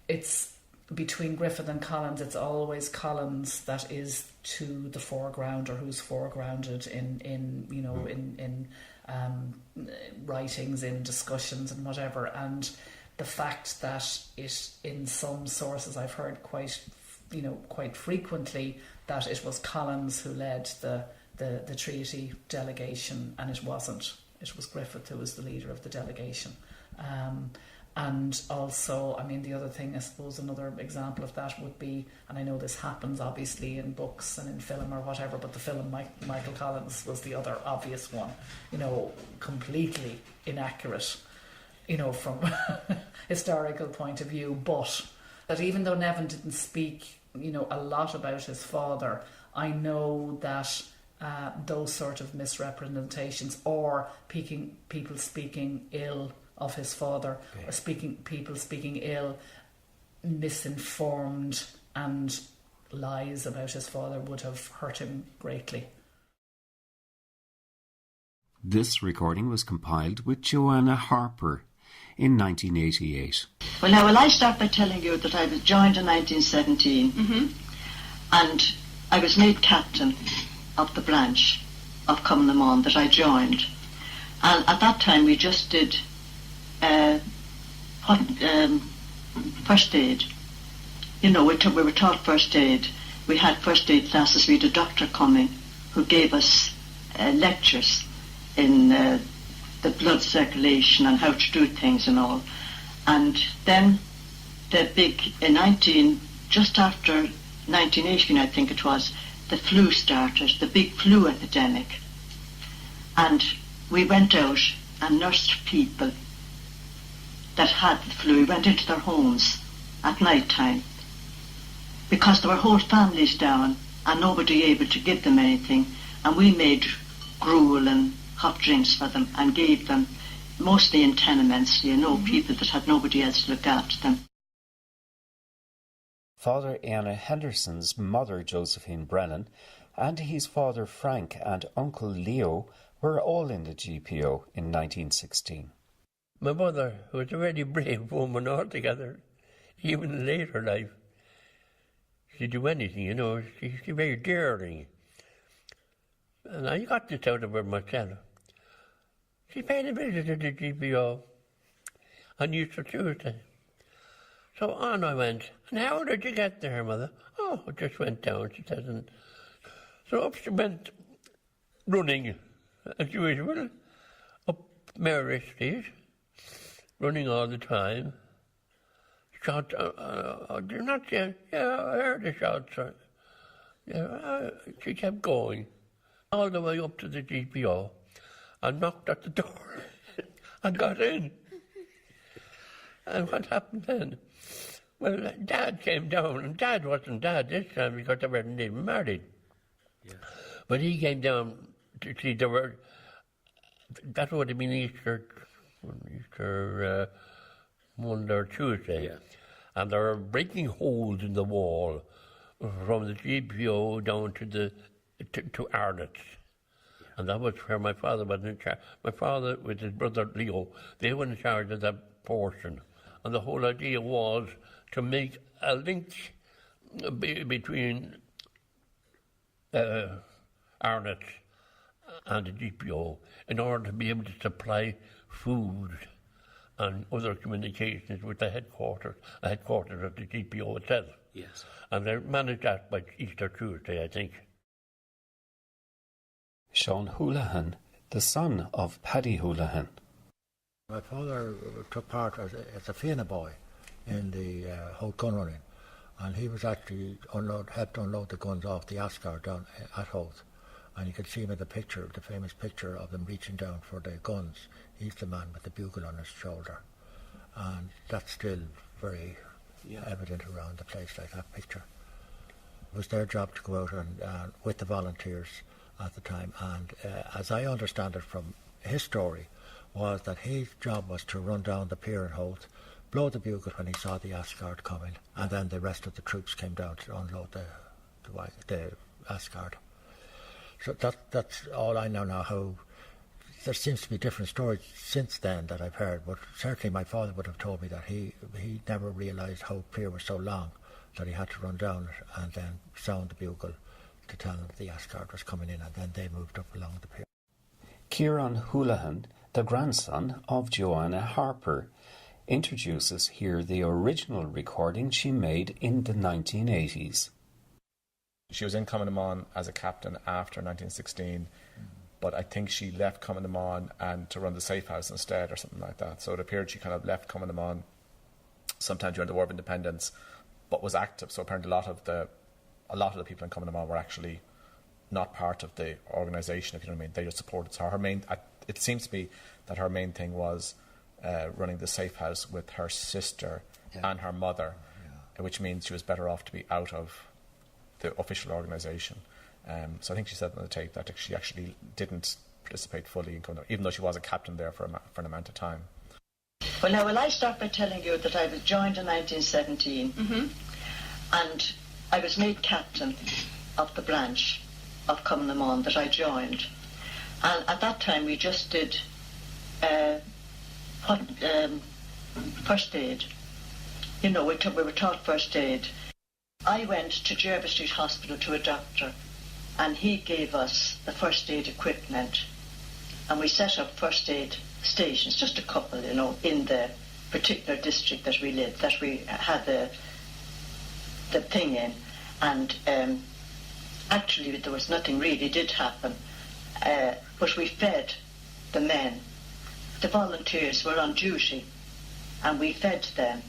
it's between Griffith and Collins, it's always Collins that is to the foreground, or who's foregrounded in writings, in discussions and whatever. And the fact that it, in some sources I've heard quite frequently, that it was Collins who led the treaty delegation, and it wasn't. It was Griffith who was the leader of the delegation. And also, the other thing, I suppose, another example of that would be, and I know this happens obviously in books and in film or whatever, but the film Michael Collins was the other obvious one, completely inaccurate, from historical point of view, but that even though Nevin didn't speak, a lot about his father, I know that those sort of misrepresentations or people speaking ill of his father, or people speaking ill, misinformed and lies about his father would have hurt him greatly. This recording was compiled with Joanna Harper in 1988. Well, I start by telling you that I was joined in 1917, and I was made captain of the branch of Cumnamun that I joined. And at that time we just did first aid. We were taught first aid. We had first aid classes. We had a doctor coming who gave us lectures in the blood circulation and how to do things and all. And then just after 1918, I think it was, the flu started, the big flu epidemic. And we went out and nursed people that had the flu. We went into their homes at night time because there were whole families down and nobody able to give them anything, and we made gruel and hot drinks for them and gave them, mostly in tenements, people that had nobody else to look after them. Father Anna Henderson's mother, Josephine Brennan, and his father Frank and uncle Leo were all in the GPO in 1916. My mother was a very brave woman altogether, even in later life. She'd do anything, she's very daring. And I got this out of her myself. She paid a visit to the GPO on Easter Tuesday. So on I went. And how did you get there, Mother? Oh, I just went down, she said. And so up she went, running, as usual, up Mary Street, running all the time. Shots, did you not see it? Yeah, I heard the shots. Yeah, she kept going all the way up to the GPO and knocked at the door and got in. And what happened then? Well, Dad came down, and Dad wasn't Dad this time because they weren't even married. Yeah. But he came down to see that would have been Easter Monday or Tuesday. Yeah. And they were breaking holes in the wall from the GPO down to Arnott. Yeah. And that was where my father was in charge. My father, with his brother Leo, they were in charge of that portion. And the whole idea was to make a link between Arnott and the GPO in order to be able to supply food and other communications with the headquarters of the GPO itself. Yes. And they managed that by Easter Tuesday, I think. Sean Houlihan, the son of Paddy Houlihan. My father took part as a Fianna boy in the whole gun running, and he was actually helped unload the guns off the Ascar down at Howth, and you could see him in the picture, the famous picture of them reaching down for the guns. He's the man with the bugle on his shoulder, and that's still very evident around the place, like that picture. It was their job to go out and with the volunteers at the time, and as I understand it from his story, was that his job was to run down the pier in Howth, blow the bugle when he saw the Ascard coming, and then the rest of the troops came down to unload the Ascard. So that's all I know now. How there seems to be different stories since then that I've heard, but certainly my father would have told me that he never realised how pier was so long that he had to run down it and then sound the bugle to tell them the Ascard was coming in, and then they moved up along the pier. Kieran Houlihan, the grandson of Joanna Harper, introduces here the original recording she made in the 1980s. She was in Cumann as a captain after 1916, but I think she left Cumann and to run the safe house instead or something like that. So it appeared she kind of left Cumann sometime during the War of Independence, but was active. So apparently a lot of the people in Cumann were actually not part of the organisation, if you know what I mean. They just supported. So it seems to be that her main thing was running the safe house with her sister and her mother, which means she was better off to be out of the official organisation. So I think she said on the tape that she actually didn't participate fully in Cumann, even though she was a captain there for an amount of time. Well, now, will I start by telling you that I was joined in 1917, and I was made captain of the branch of Cumann that I joined. And at that time we just did first aid. We were taught first aid. I went to Jervis Street Hospital to a doctor, and he gave us the first aid equipment, and we set up first aid stations, just a couple, in the particular district that we lived, that we had the thing in. And actually there was nothing really did happen, but we fed the men. The volunteers were on duty, and we fed them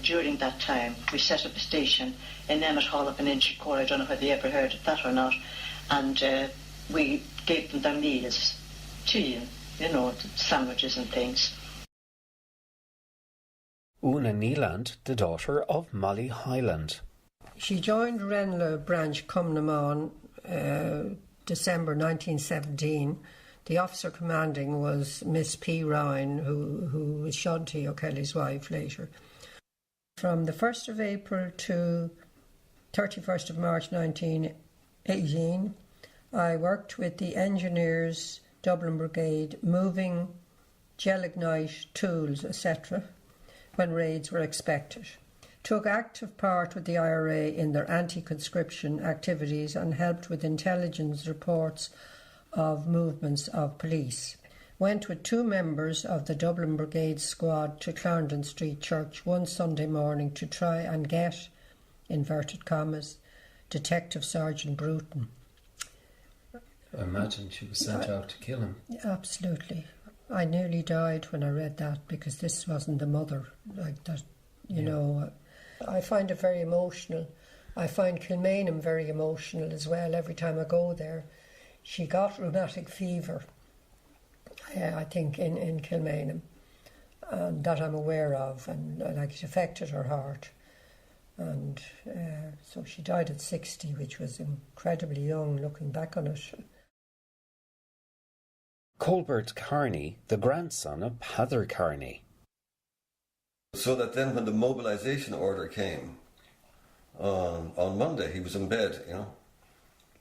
during that time. We set up a station in Emmett Hall up in Inchicore. I don't know whether you ever heard of that or not. And we gave them their meals, tea and you know, sandwiches and things. Una Neeland, the daughter of Molly Hyland. She joined Renla branch Cumnaman December 1917. The officer commanding was Miss P. Ryan, who was Shanti O'Kelly's wife later. From the 1st of April to 31st of March 1918, I worked with the Engineers Dublin Brigade, moving gelignite tools, etc., when raids were expected. Took active part with the IRA in their anti-conscription activities and helped with intelligence reports of movements of police. Went with 2 members of the Dublin Brigade squad to Clarendon Street Church one Sunday morning to try and get, inverted commas, Detective Sergeant Bruton. I imagine she was sent out to kill him. Absolutely. I nearly died when I read that, because this wasn't the mother like that, you know. I find it very emotional. I find Kilmainham very emotional as well. Every time I go there, she got rheumatic fever, I think, in Kilmainham, and that I'm aware of, and like it affected her heart. And so she died at 60, which was incredibly young looking back on it. Colbert Carney, the grandson of Pather Carney. So that then when the mobilisation order came on Monday, he was in bed, you know,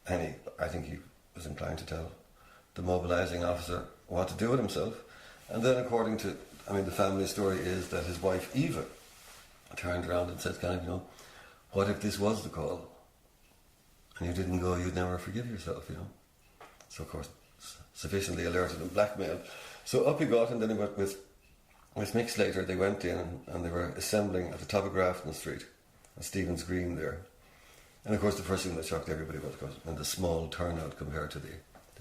and I think he was inclined to tell the mobilising officer what to do with himself. And then according to, the family story is that his wife Eva turned around and said, kind of, you know, what if this was the call and you didn't go, you'd never forgive yourself, you know. So of course, sufficiently alerted and blackmailed. So up he got, and then he went with Mick later. They went in and they were assembling at the top of Grafton Street, on Stephen's Green there. And of course the first thing that shocked everybody was, of course, the small turnout compared to the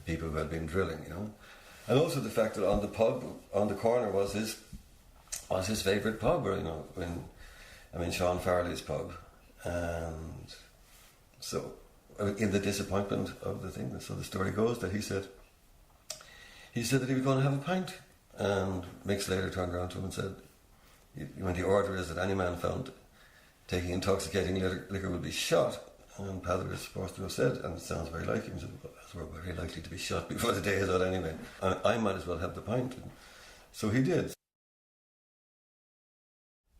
people who had been drilling, you know. And also the fact that on the pub, on the corner was his favourite pub, or, you know, Sean Farley's pub. And so, in the disappointment of the thing, so the story goes that he said that he was going to have a pint, and Mick later turned around to him and said, when the order is that any man found taking intoxicating liquor will be shot, and Pather is supposed to have said, and it sounds very like him, he said, well, we're very likely to be shot before the day is out anyway, I might as well have the pint. And so he did.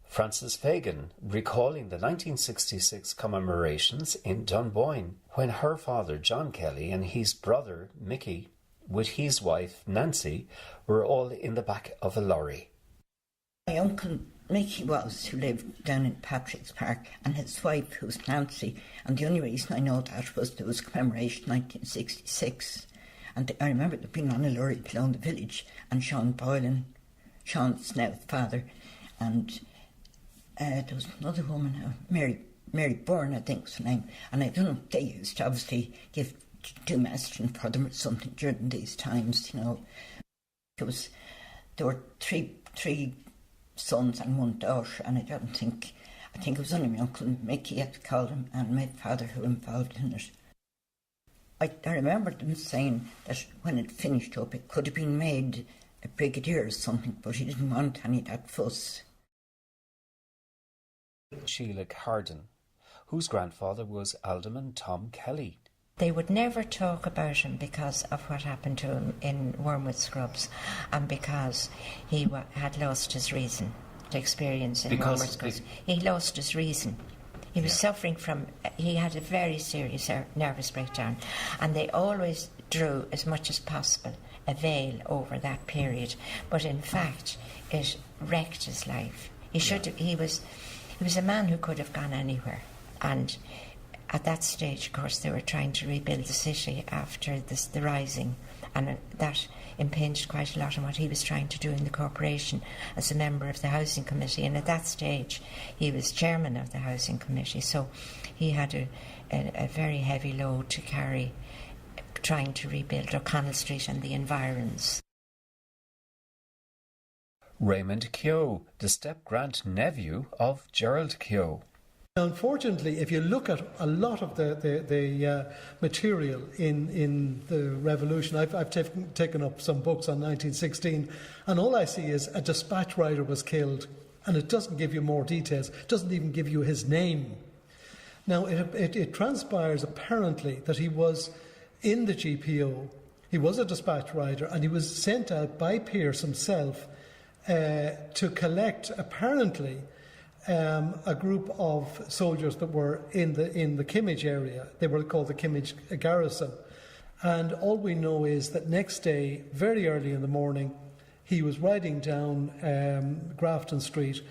Francis Fagan, recalling the 1966 commemorations in Dunboyne, when her father John Kelly and his brother Mickey, with his wife Nancy, were all in the back of a lorry. My uncle Mickey who lived down in Patrick's Park, and his wife, who was Nancy, and the only reason I know that was there was commemoration 1966, and I remember there being on a lorry around the village, and Sean Boland, Sean's now father, and there was another woman, Mary Byrne, I think was her name, and I don't know, they used to obviously do messaging for them or something during these times, you know. There were three sons and one daughter, and I think it was only my uncle Mickey, had to call him, and my father who were involved in it. I remember them saying that when it finished up, it could have been made a brigadier or something, but he didn't want any of that fuss. Sheila Carden, whose grandfather was Alderman Tom Kelly. They would never talk about him because of what happened to him in Wormwood Scrubs, and because he had lost his reason. The experience in Wormwood Scrubs, he lost his reason. He was suffering from, he had a very serious nervous breakdown, and they always drew as much as possible a veil over that period, but in fact it wrecked his life. He was a man who could have gone anywhere, and at that stage, of course, they were trying to rebuild the city after the rising, and that impinged quite a lot on what he was trying to do in the corporation as a member of the Housing Committee. And at that stage, he was chairman of the Housing Committee, so he had a very heavy load to carry, trying to rebuild O'Connell Street and the environs. Raymond Keogh, the step-grand nephew of Gerald Keogh. Unfortunately, if you look at a lot of the material in the Revolution, I've taken up some books on 1916, and all I see is a dispatch rider was killed, and it doesn't give you more details, it doesn't even give you his name. Now, it transpires apparently that he was in the GPO, he was a dispatch rider, and he was sent out by Pearse himself to collect, apparently, a group of soldiers that were in the Kimmage area. They were called the Kimmage Garrison. And all we know is that next day, very early in the morning, he was riding down Grafton Street,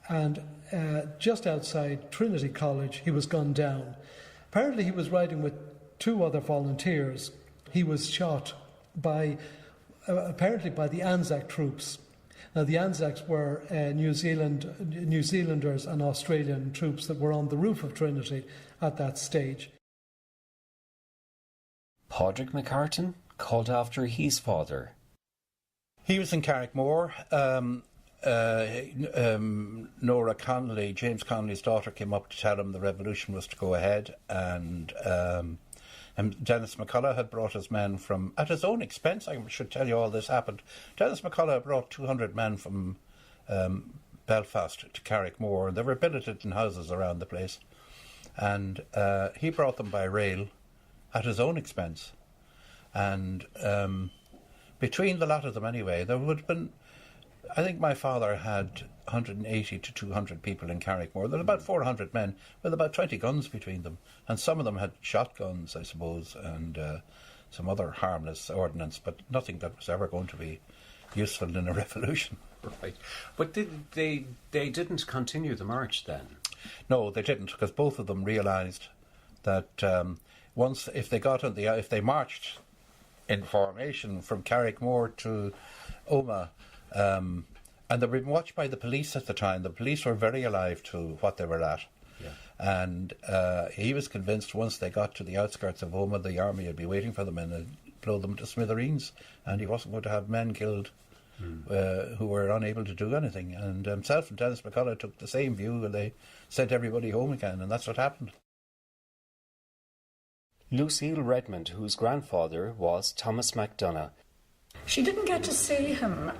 and just outside Trinity College, he was gunned down. Apparently he was riding with 2 other volunteers. He was shot apparently by the Anzac troops. Now, the Anzacs were New Zealanders and Australian troops that were on the roof of Trinity at that stage. Padraig McCartan, called after his father. He was in Carrickmore. Nora Connolly, James Connolly's daughter, came up to tell him the revolution was to go ahead, and Dennis McCullough had brought his men from, at his own expense, I should tell you all this happened. Dennis McCullough brought 200 men from Belfast to Carrickmore, and they were billeted in houses around the place. And he brought them by rail at his own expense. And between the lot of them anyway, there would have been, I think my father had 180 to 200 people in Carrickmore. There were about 400 men with about 20 guns between them. And some of them had shotguns, I suppose, and some other harmless ordnance, but nothing that was ever going to be useful in a revolution. Right. But they didn't continue the march then? No, they didn't, because both of them realised that once, if they marched in formation from Carrickmore to Omagh, and they were being watched by the police at the time. The police were very alive to what they were at. Yeah. And he was convinced once they got to the outskirts of Omagh, the army would be waiting for them and blow them to smithereens, and he wasn't going to have men killed who were unable to do anything. And himself and Dennis McCullough took the same view, and they sent everybody home again, and that's what happened. Lucila Redmond, whose grandfather was Thomas MacDonagh. She didn't get to see him.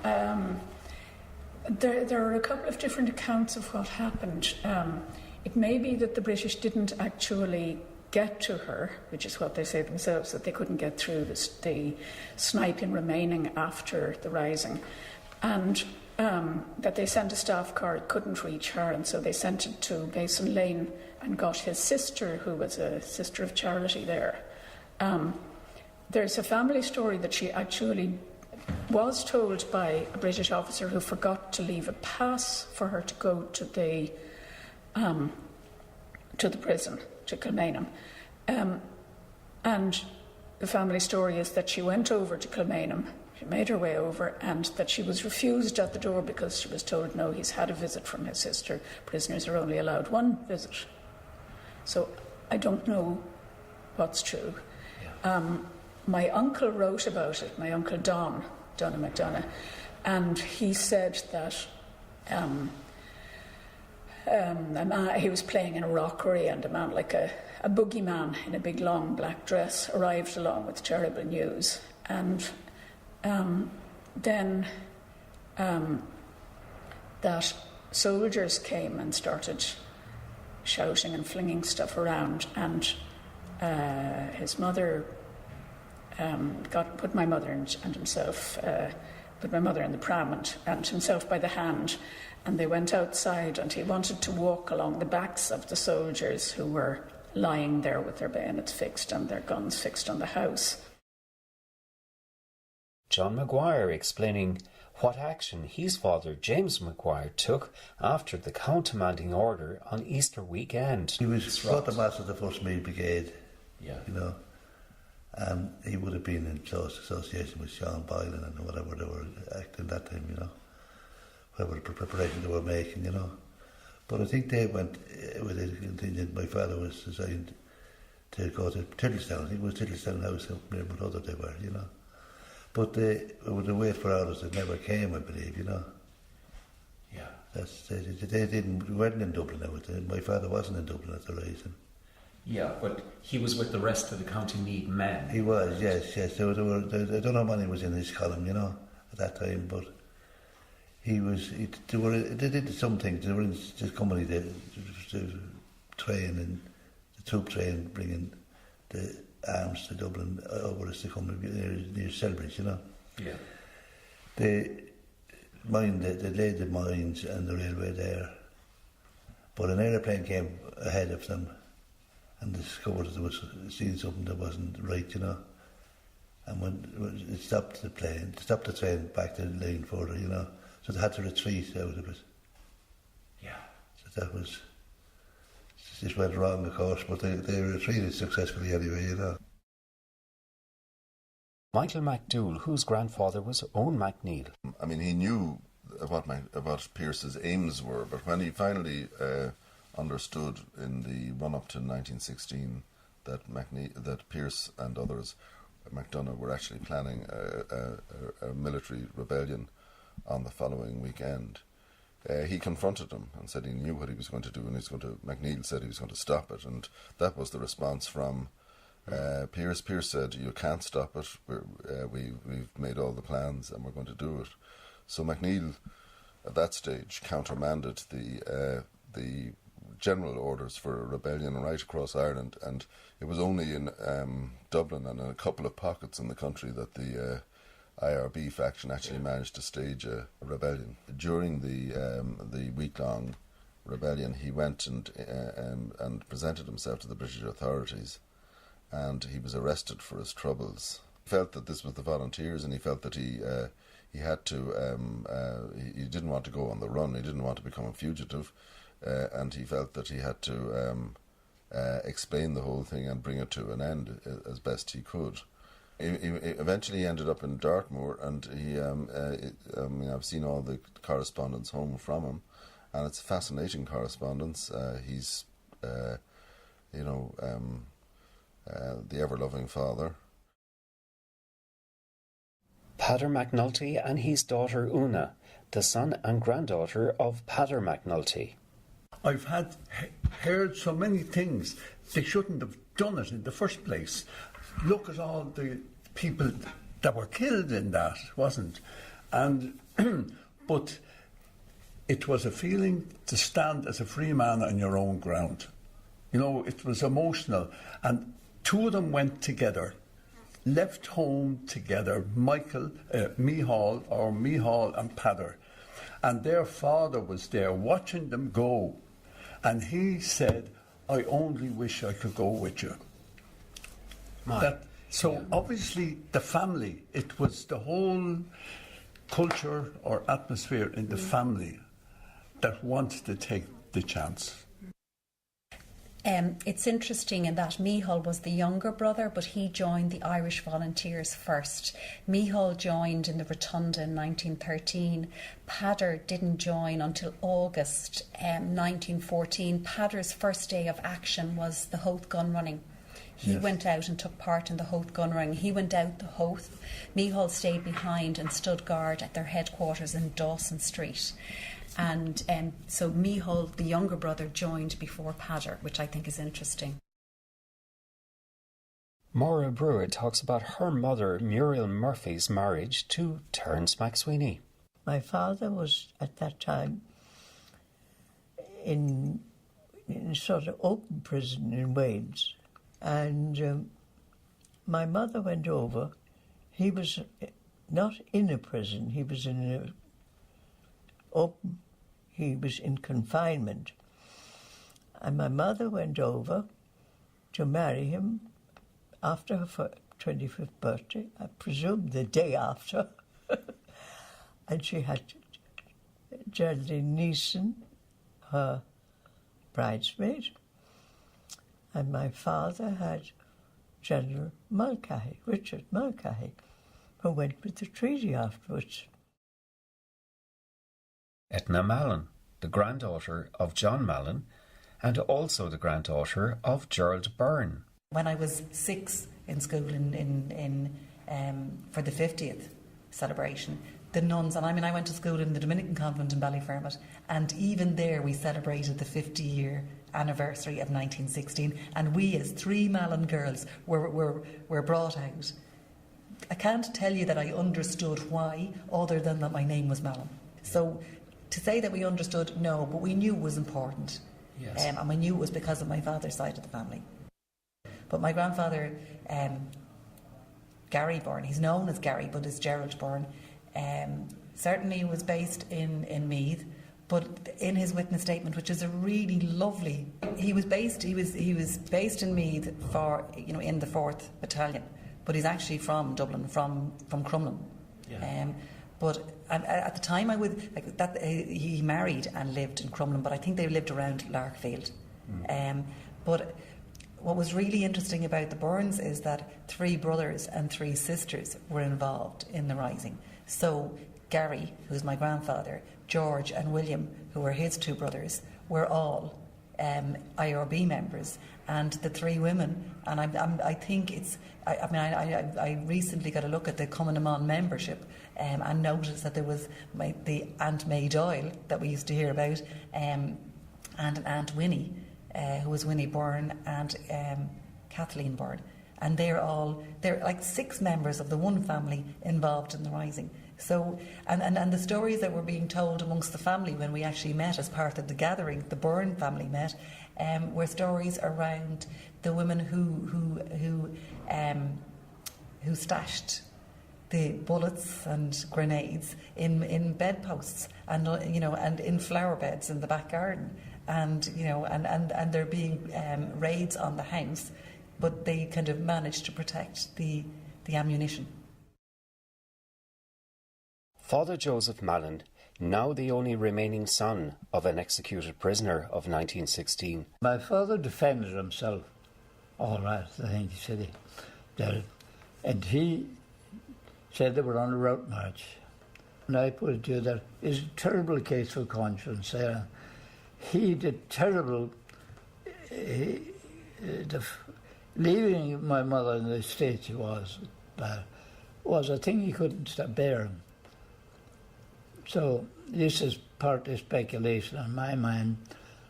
There are a couple of different accounts of what happened. It may be that the British didn't actually get to her, which is what they say themselves, that they couldn't get through the sniping remaining after the rising, and that they sent a staff car, it couldn't reach her, and so they sent it to Basin Lane and got his sister, who was a sister of charity there. There's a family story that she actually was told by a British officer who forgot to leave a pass for her to go to the prison, to Kilmainham. And the family story is that she went over to Kilmainham, she made her way over, and that she was refused at the door because she was told, no, he's had a visit from his sister. Prisoners are only allowed one visit. So I don't know what's true. Yeah. My uncle wrote about it, my uncle Donagh MacDonagh, and he said that he was playing in a rockery, and a man like a boogeyman in a big long black dress arrived along with terrible news, and then that soldiers came and started shouting and flinging stuff around, and his mother put my mother and himself, put my mother in the pram and himself by the hand, and they went outside, and he wanted to walk along the backs of the soldiers who were lying there with their bayonets fixed and their guns fixed on the house. John Mcguire explaining what action his father, James Mcguire, took after the countermanding order on Easter weekend. He was quartermaster of the 1st Meath Brigade, you know, and he would have been in close association with Sean Boland and whatever they were acting that time, you know, whatever preparation they were making, you know. But I think they went with a contingent. My father was designed to go to Tittlestown. I think it was Tittlestown House, near what other they were, you know. But they would wait for hours that never came, I believe, you know. Yeah. They weren't in Dublin at the time. My father wasn't in Dublin at the rising. Yeah, but he was with the rest of the County Meath men. He was, yes. I don't know how many was in his column, at that time, but they did some things. They were in this company, the train and the troop train bringing the arms to Dublin over as they come near Selbridge, Yeah. They laid the mines and the railway there, but an aeroplane came ahead of them and discovered that they was seeing something that wasn't right, and when it stopped the train back to the lane further, so they had to retreat out of it. Yeah. So that was, this went wrong, of course, but they retreated successfully anyway, Michael MacDougall, whose grandfather was Owen MacNeil. I mean, he knew what Pearse's aims were, but when he finally understood in the run-up to 1916 that Pearse and others, MacDonagh, were actually planning a military rebellion on the following weekend, he confronted him and said he knew what he was going to do, and MacNeil said he was going to stop it, and that was the response from Pearse. Pearse said, "You can't stop it. We've made all the plans, and we're going to do it." So MacNeil, at that stage, countermanded the general orders for a rebellion right across Ireland, and it was only in Dublin and in a couple of pockets in the country that the IRB faction actually managed to stage a rebellion. During the week-long rebellion, he went and presented himself to the British authorities, and he was arrested for his troubles. He felt that this was the volunteers, and he felt that he had to. He didn't want to go on the run. He didn't want to become a fugitive, and he felt that he had to explain the whole thing and bring it to an end as best he could. He eventually ended up in Dartmoor, and I've seen all the correspondence home from him, and it's a fascinating correspondence. He's, the ever-loving father. Pater McNulty and his daughter Una, the son and granddaughter of Pater McNulty. I've heard so many things. They shouldn't have done it in the first place. Look at all the people that were killed in that, wasn't? And but it was a feeling to stand as a free man on your own ground. It was emotional, and two of them went together, left home together, Mihal and Pater, and their father was there watching them go, and he said, "I only wish I could go with you." Obviously the family, it was the whole culture or atmosphere in the family that wanted to take the chance. It's interesting in that Mihal was the younger brother, but he joined the Irish Volunteers first. Mihal joined in the Rotunda in 1913. Pater didn't join until August 1914. Pater's first day of action was the Howth gun running. He went out and took part in the Howth gun running. He went out the Howth. Mihal stayed behind and stood guard at their headquarters in Dawson Street. And so Mihal, the younger brother, joined before Pater, which I think is interesting. Maura Brewer talks about her mother, Muriel Murphy's marriage to Terence McSweeney. My father was, at that time, in sort of open prison in Wales. And my mother went over. He was not in a prison, he was in he was in confinement. And my mother went over to marry him after her 25th birthday, I presume the day after. And she had Geraldine Neeson, her bridesmaid, and my father had General Mulcahy, Richard Mulcahy, who went with the treaty afterwards. Etna Mallon, the granddaughter of John Mallon, and also the granddaughter of Gerald Byrne. When I was 6 in school for the 50th celebration, the nuns, and I went to school in the Dominican convent in Ballyfermot, and even there we celebrated the 50-year anniversary of 1916, and we as 3 Malin girls were brought out. I can't tell you that I understood why, other than that my name was Malin. So to say that we understood, no, but we knew it was important. Yes. And we knew it was because of my father's side of the family. But my grandfather, Gary Byrne, he's known as Gary, but it's Gerald Byrne, certainly was based in Meath, but in his witness statement, which is a really lovely, he was based in Meath for, in the 4th Battalion, but he's actually from Dublin, from Crumlin. Yeah. But at the time, he married and lived in Crumlin, but I think they lived around Larkfield. But what was really interesting about the Byrnes is that 3 brothers and 3 sisters were involved in the rising. So Gary, who's my grandfather, George and William, who were his 2 brothers, were all IRB members, and the 3 women. And I think it's. I recently got a look at the Cumann membership, and noticed that there was the Aunt May Doyle that we used to hear about, and an Aunt Winnie, who was Winnie Byrne, and Kathleen Byrne, and they're like 6 members of the one family involved in the rising. So, and the stories that were being told amongst the family when we actually met as part of the gathering, the Byrne family met, were stories around the women who stashed the bullets and grenades in bedposts and and in flower beds in the back garden, and there being raids on the house, but they kind of managed to protect the ammunition. Father Joseph Malin, now the only remaining son of an executed prisoner of 1916. My father defended himself, all right, I think he said he did. And he said they were on a route march. And I put it to you that it's a terrible case for conscience there. He did terrible, leaving my mother in the state she was a thing he couldn't bear. So this is partly speculation on my mind.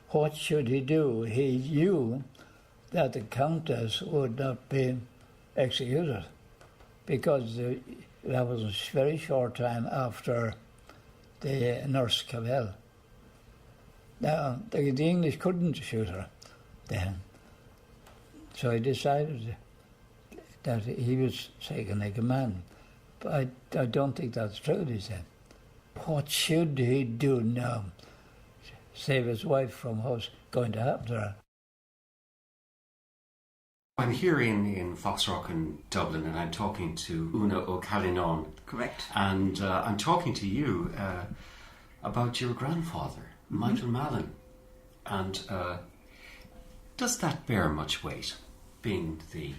What should he do? He knew that the Countess would not be executed, because that was a very short time after the Nurse Cavell. Now, the English couldn't shoot her then. So he decided that he was taken like a man. But I don't think that's true, he said. What should he do now? Save his wife from what's going to happen to her. I'm here in Foxrock in Dublin, and I'm talking to Una O'Callaghan. Correct. And I'm talking to you about your grandfather, Michael Malin. And does that bear much weight, being the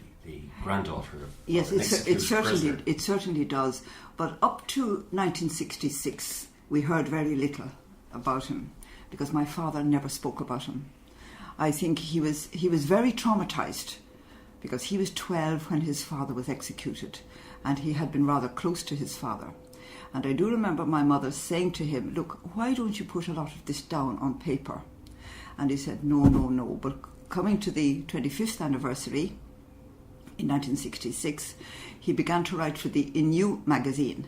granddaughter of yes, an executed prisoner? It certainly does. But up to 1966, we heard very little about him, because my father never spoke about him. I think he was very traumatized, because he was 12 when his father was executed, and he had been rather close to his father. And I do remember my mother saying to him, "Look, why don't you put a lot of this down on paper?" And he said, no. But coming to the 25th anniversary, in 1966, he began to write for the Inu magazine.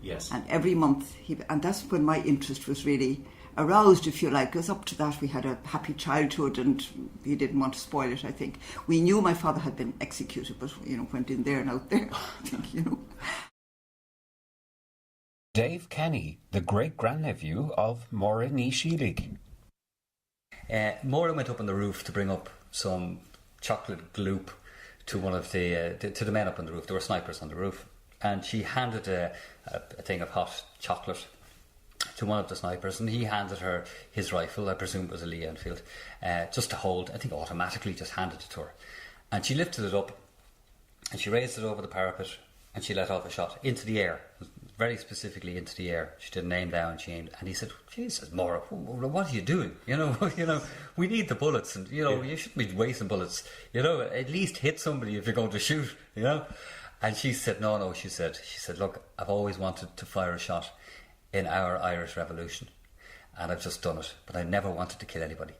Yes. And every month, and that's when my interest was really aroused, if you like, because up to that we had a happy childhood, and he didn't want to spoil it, I think. We knew my father had been executed, but, went in there and out there, I think, Dave Kenny, the great-grandnephew of Maura Ní Sheelig. Maura went up on the roof to bring up some chocolate gloop to one of to the men up on the roof. There were snipers on the roof, and she handed a thing of hot chocolate to one of the snipers, and he handed her his rifle. I presume it was a Lee Enfield, just to hold. I think automatically just handed it to her, and she lifted it up, and she raised it over the parapet, and she let off a shot into the air, very specifically into the air. She didn't aim down, she aimed, and he said, "Jesus, Maura, what are you doing? We need the bullets, and you shouldn't be wasting bullets. At least hit somebody if you're going to shoot, And she said, no, she said, look, I've always wanted to fire a shot in our Irish Revolution, and I've just done it, but I never wanted to kill anybody.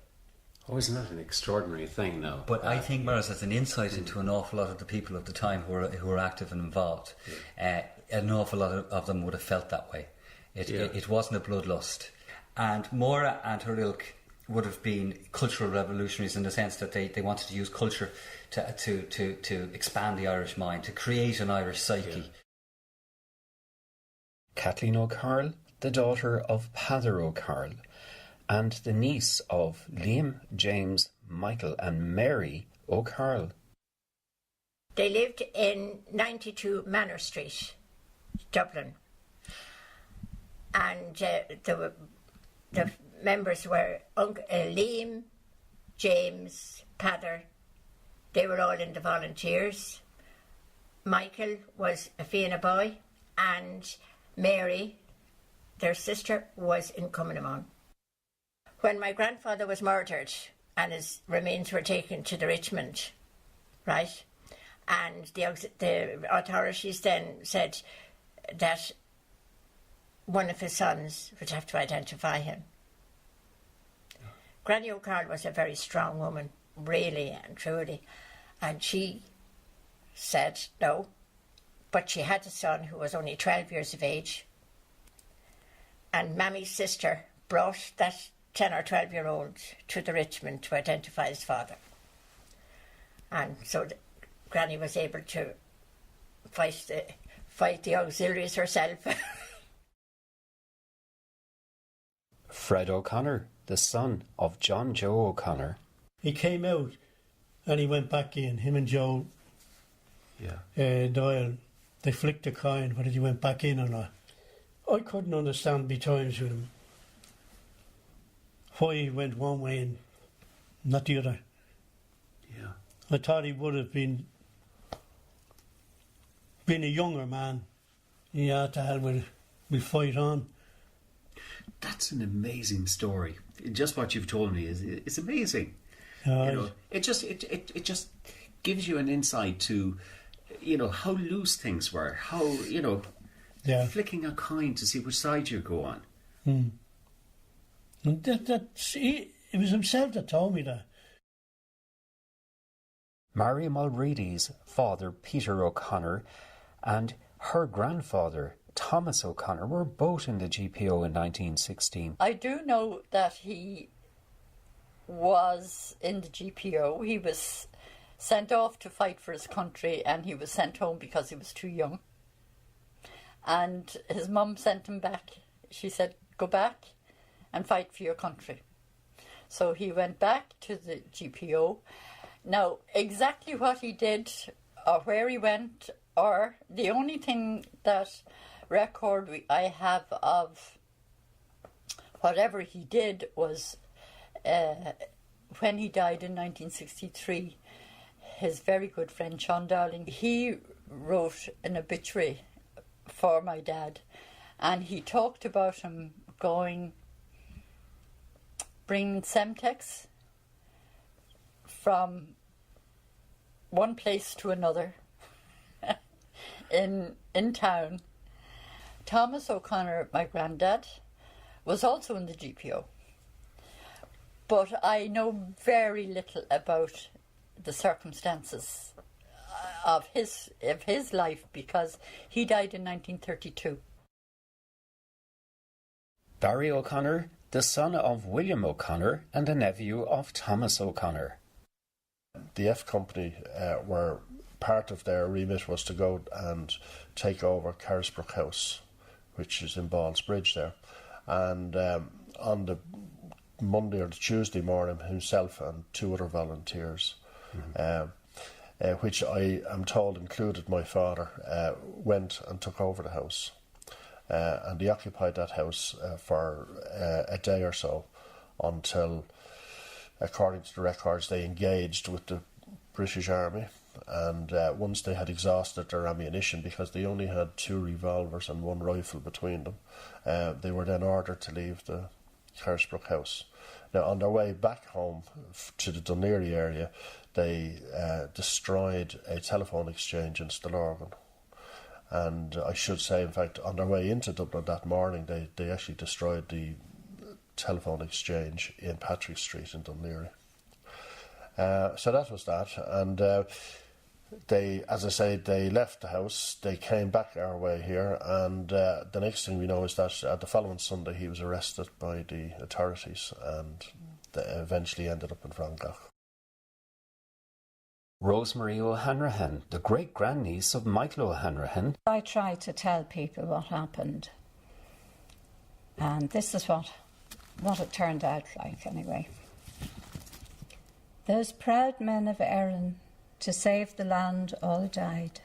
Oh, isn't that an extraordinary thing now? But I think, Maurice, that's an insight into an awful lot of the people of the time who were active and involved. An awful lot of them would have felt that way. It wasn't a bloodlust. And Maura and her ilk would have been cultural revolutionaries in the sense that they wanted to use culture to expand the Irish mind, to create an Irish psyche. Yeah. Kathleen O'Carroll, the daughter of Peadar O'Carroll, and the niece of Liam, James, Michael and Mary O'Carroll. They lived in 92 Manor Street, Dublin. And the members were Liam, James, Peadar. They were all in the volunteers. Michael was a Fianna boy, and Mary, their sister, was in Cumminamon. When my grandfather was murdered and his remains were taken to the Richmond, right, and the authorities then said that one of his sons would have to identify him. Granny O'Carroll was a very strong woman, really and truly, and she said no, but she had a son who was only 12 years of age, and Mammy's sister brought that 10 or 12-year-old to the Richmond to identify his father. And so Granny was able to fight the auxiliaries herself. Fred O'Connor, the son of John Joe O'Connor. He came out and he went back in, him and Joe Doyle. They flicked a coin whether he went back in or not. I couldn't understand by times with him why he went one way and not the other. Yeah. I thought he would have been a younger man. He had to hell with fight on. That's an amazing story. Just what you've told me is amazing. It just gives you an insight to, how loose things were, how flicking a coin to see which side you go on. And it was himself that told me that. Mary Mulready's father, Peter O'Connor, and her grandfather, Thomas O'Connor, were both in the GPO in 1916. I do know that he was in the GPO. He was sent off to fight for his country, and he was sent home because he was too young. And his mum sent him back. She said, go back and fight for your country. So he went back to the GPO. Now, exactly what he did or where he went, or the only thing that record I have of whatever he did was when he died in 1963, his very good friend Sean Darling, he wrote an obituary for my dad, and he talked about him bringing Semtex from one place to another in town. Thomas O'Connor, my granddad, was also in the GPO. But I know very little about the circumstances of his life because he died in 1932. Barry O'Connor, the son of William O'Connor and a nephew of Thomas O'Connor. The F Company were part of their remit was to go and take over Carisbrook House, which is in Ballsbridge there. And on the Monday or the Tuesday morning, himself and two other volunteers, which I am told included my father, went and took over the house. And they occupied that house for a day or so until, according to the records, they engaged with the British Army. And once they had exhausted their ammunition, because they only had 2 revolvers and 1 rifle between them, they were then ordered to leave the Carisbrook house. Now, on their way back home to the Dún Laoghaire area, they destroyed a telephone exchange in Stillorgan, And I should say, in fact, on their way into Dublin that morning, they actually destroyed the telephone exchange in Patrick Street in Dún Laoghaire. So that was that. And they, as I say, they left the house, they came back our way here, and the next thing we know is that the following Sunday he was arrested by the authorities, and they eventually ended up in Frangach. Rosemary O'Hanrahan, the great-grandniece of Michael O'Hanrahan. I tried to tell people what happened, and this is what it turned out like anyway. Those proud men of Erin, to save the land all died.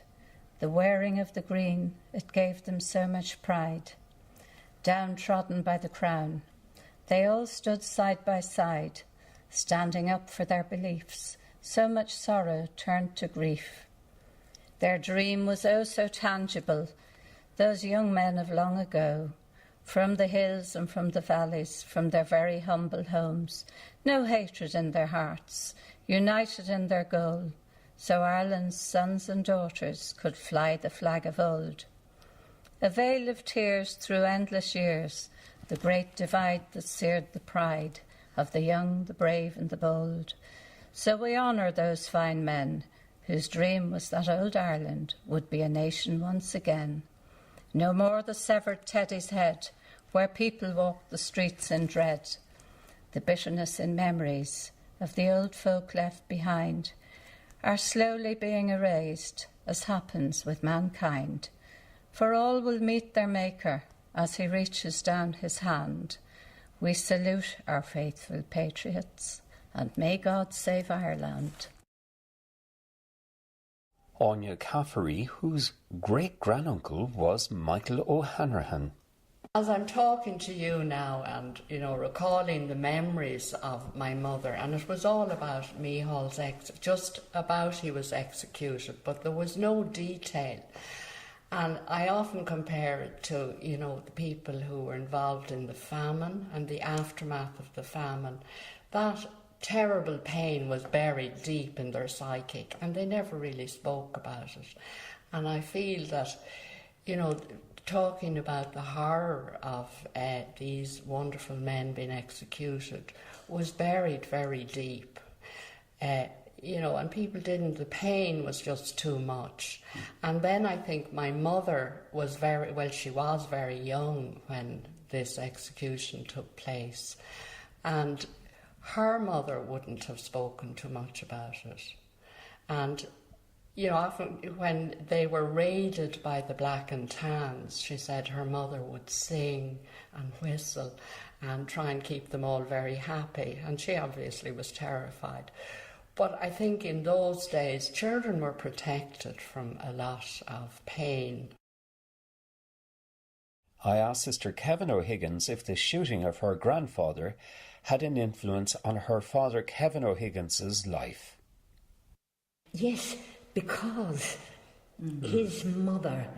The wearing of the green, it gave them so much pride. Downtrodden by the crown, they all stood side by side, standing up for their beliefs. So much sorrow turned to grief. Their dream was oh so tangible, those young men of long ago, from the hills and from the valleys, from their very humble homes, no hatred in their hearts, united in their goal, so Ireland's sons and daughters could fly the flag of old. A veil of tears through endless years, the great divide that seared the pride of the young, the brave and the bold. So we honour those fine men whose dream was that old Ireland would be a nation once again. No more the severed Teddy's head, where people walk the streets in dread. The bitterness in memories of the old folk left behind are slowly being erased, as happens with mankind. For all will meet their Maker as he reaches down his hand. We salute our faithful patriots, and may God save Ireland. Anya Caffery, whose great-granduncle was Michael O'Hanrahan. As I'm talking to you now and, recalling the memories of my mother, and it was all about Mihall's just about he was executed, but there was no detail. And I often compare it to, the people who were involved in the famine and the aftermath of the famine. That terrible pain was buried deep in their psychic, and they never really spoke about it. And I feel that, talking about the horror of these wonderful men being executed was buried very deep. And people didn't, the pain was just too much. And then I think my mother was she was very young when this execution took place. And her mother wouldn't have spoken too much about it. And often when they were raided by the Black and Tans, she said her mother would sing and whistle and try and keep them all very happy, and she obviously was terrified. But I think in those days, children were protected from a lot of pain. I asked Sister Kevin O'Higgins if the shooting of her grandfather had an influence on her father Kevin O'Higgins's life. Yes, because his mother,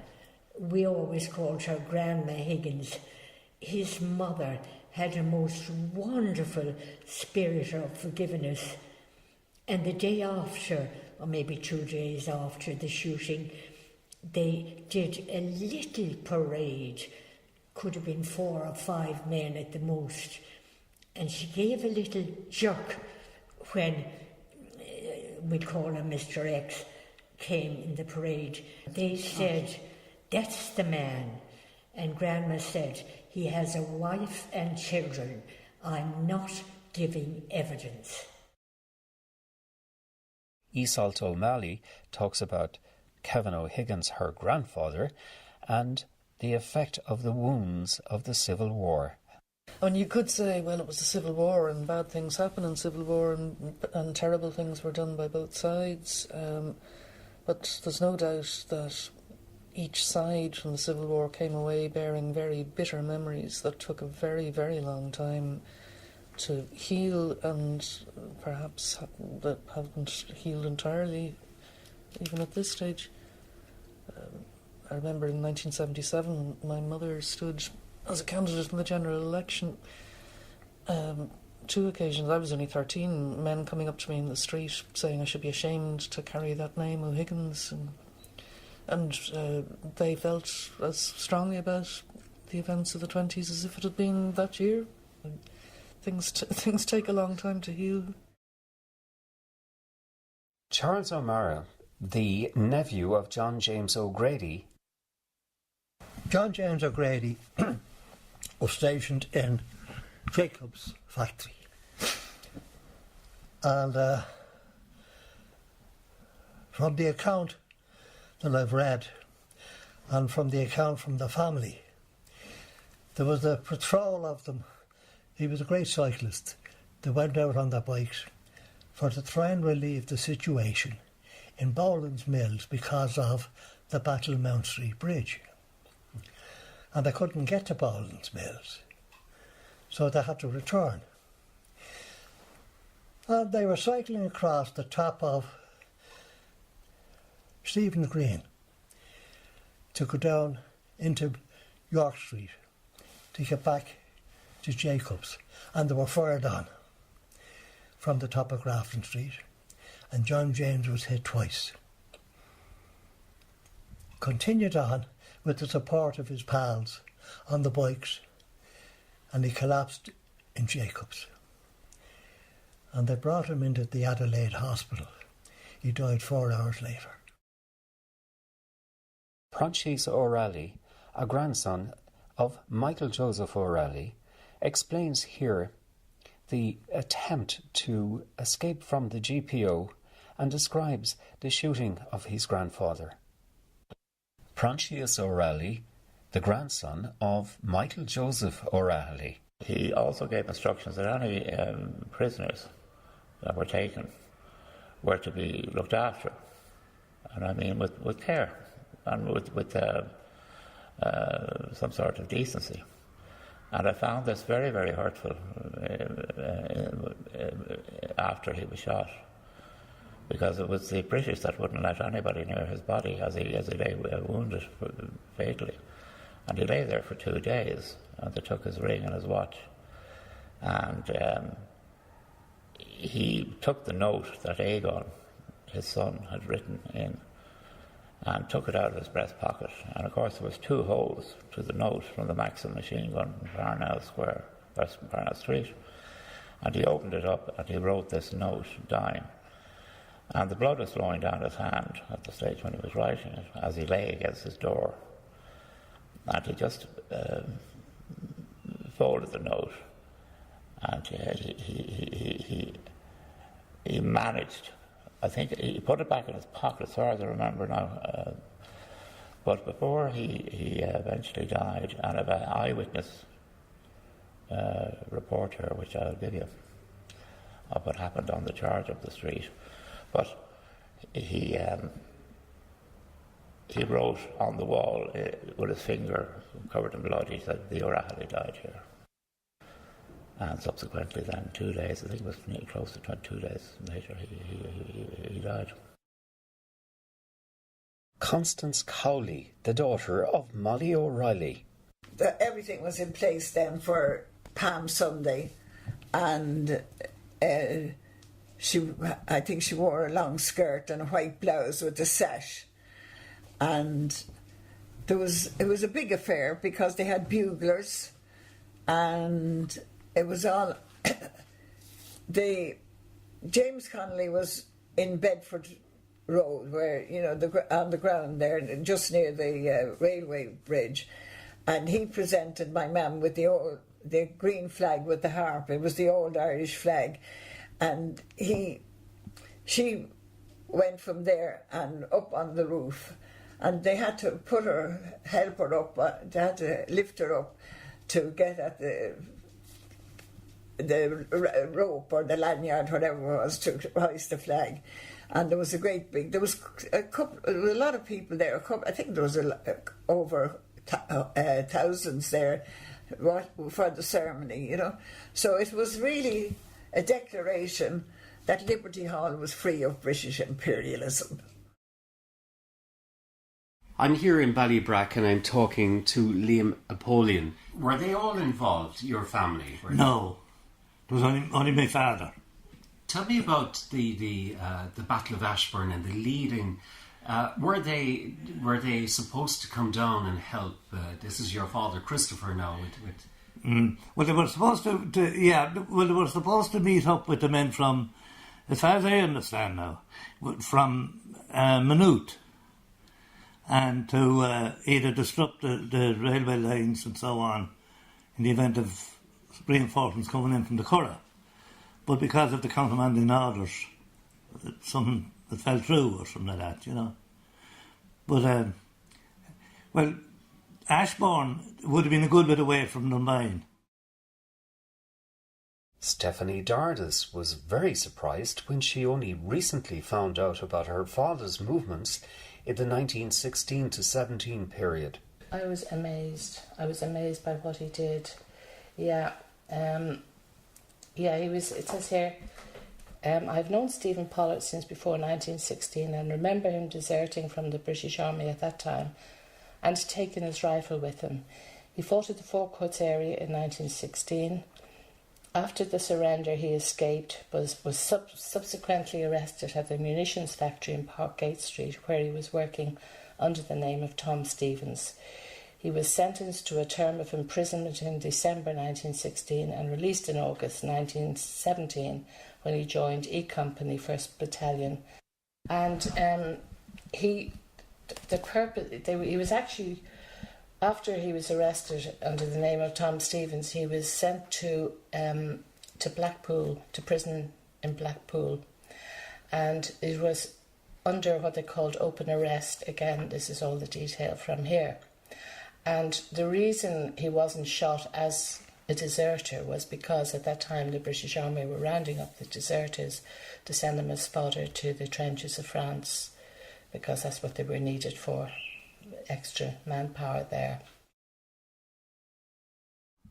we always called her Grandma Higgins, his mother had a most wonderful spirit of forgiveness. And the day after, or maybe 2 days after the shooting, they did a little parade, could have been 4 or 5 men at the most, and she gave a little jerk when, we'd call him Mr. X, came in the parade. They said, "That's the man." And Grandma said, "He has a wife and children. I'm not giving evidence." Iseult O'Malley talks about Kevin O'Higgins, her grandfather, and the effect of the wounds of the Civil War. And you could say, well, it was a civil war and bad things happened in civil war and terrible things were done by both sides. But there's no doubt that each side from the civil war came away bearing very bitter memories that took a very, very long time to heal, and perhaps that haven't healed entirely even at this stage. I remember in 1977 my mother stood as a candidate in the general election. 2 occasions, I was only 13, men coming up to me in the street saying I should be ashamed to carry that name, O'Higgins. and they felt as strongly about the events of the 20s as if it had been that year. Things take a long time to heal. Charles O'Mara, the nephew of John James O'Grady. John James O'Grady was stationed in Jacob's factory. And from the account that I've read, and from the account from the family, there was a patrol of them. He was a great cyclist. They went out on their bikes to try and relieve the situation in Boland's Mills because of the Battle Mount Street Bridge. And they couldn't get to Boland's Mills, so they had to return. And they were cycling across the top of Stephen's Green to go down into York Street to get back to Jacobs, and they were fired on from the top of Grafton Street, and John James was hit twice. Continued on with the support of his pals on the bikes, and he collapsed in Jacobs. And they brought him into the Adelaide Hospital. He died 4 hours later. Francis O'Reilly, a grandson of Michael Joseph O'Reilly, explains here the attempt to escape from the GPO and describes the shooting of his grandfather. Francis O'Reilly, the grandson of Michael Joseph O'Reilly. He also gave instructions that any prisoners that were taken were to be looked after, and I mean with care and with some sort of decency. And I found this very, very hurtful after he was shot, because it was the British that wouldn't let anybody near his body as he lay wounded fatally. And he lay there for 2 days, and they took his ring and his watch. And he took the note that Aegon, his son, had written in, and took it out of his breast pocket. And of course there was 2 holes to the note from the Maxim machine gun in Parnell Square, or Parnell Street. And he opened it up and he wrote this note, dying. And the blood was flowing down his hand at the stage when he was writing it, as he lay against his door. And he just folded the note, and he managed. I think he put it back in his pocket, as far as I remember now. But before he eventually died, and I have an eyewitness report here, which I'll give you, of what happened on the charge up the street. But he wrote on the wall with his finger covered in blood, he said, "The O'Reilly died here." And subsequently then 2 days, I think it was close to 2 days later, he died. Constance Cowley, the daughter of Molly O'Reilly. Everything was in place then for Palm Sunday, and I think she wore a long skirt and a white blouse with a sash. And it was a big affair because they had buglers, and it was all James Connolly was in Bedford Road, where, you know, on the ground there, just near the railway bridge, and he presented my mum with the green flag with the harp. It was the old Irish flag, and she went from there and up on the roof, and they had to help her up. They had to lift her up to get at the rope or the lanyard, whatever it was, to hoist the flag. And there was a lot of people there. I think there was over thousands there for the ceremony, you know. So it was really a declaration that Liberty Hall was free of British imperialism. I'm here in Ballybrack and I'm talking to Liam Apollyon. Were they all involved, your family? No. It was only my father. Tell me about the Battle of Ashbourne and the leading Were they supposed to come down and help? This is your father, Christopher, now. Well, they were supposed to they were supposed to meet up with the men from, as far as I understand now, from Maynooth, and to either disrupt the railway lines and so on in the event of reinforcements coming in from the Curragh. But because of the countermanding orders, something that fell through or something like that, you know. But, well, Ashbourne would have been a good bit away from Dunbayne. Stephanie Dardis was very surprised when she only recently found out about her father's movements in the 1916 to 17 period. I was amazed. I was amazed by what he did. Yeah, he was, it says here, I've known Stephen Pollard since before 1916 and remember him deserting from the British Army at that time and taking his rifle with him. He fought at the Four Courts area in 1916. After the surrender, he escaped, but was subsequently arrested at the munitions factory in Parkgate Street, where he was working under the name of Tom Stevens. He was sentenced to a term of imprisonment in December 1916 and released in August 1917 when he joined E Company 1st Battalion. And he was actually, after he was arrested under the name of Tom Stevens, he was sent to Blackpool, to prison in Blackpool. And it was under what they called open arrest. Again, this is all the detail from here. And the reason he wasn't shot as a deserter was because at that time the British Army were rounding up the deserters to send them as fodder to the trenches of France, because that's what they were needed for, extra manpower there.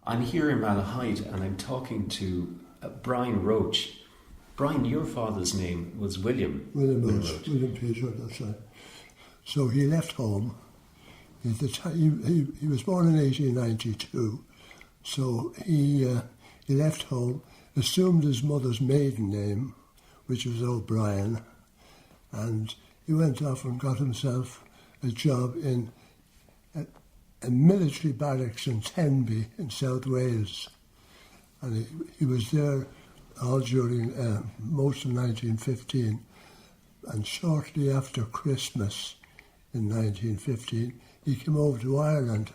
I'm here in Malahide and I'm talking to Brian Roach. Brian, your father's name was William. William Peter, that's right. So he left home. At the time, he was born in 1892, so he left home, assumed his mother's maiden name, which was O'Brien, and he went off and got himself a job in a military barracks in Tenby in South Wales, and he was there all during most of 1915, and shortly after Christmas in 1915 he came over to Ireland.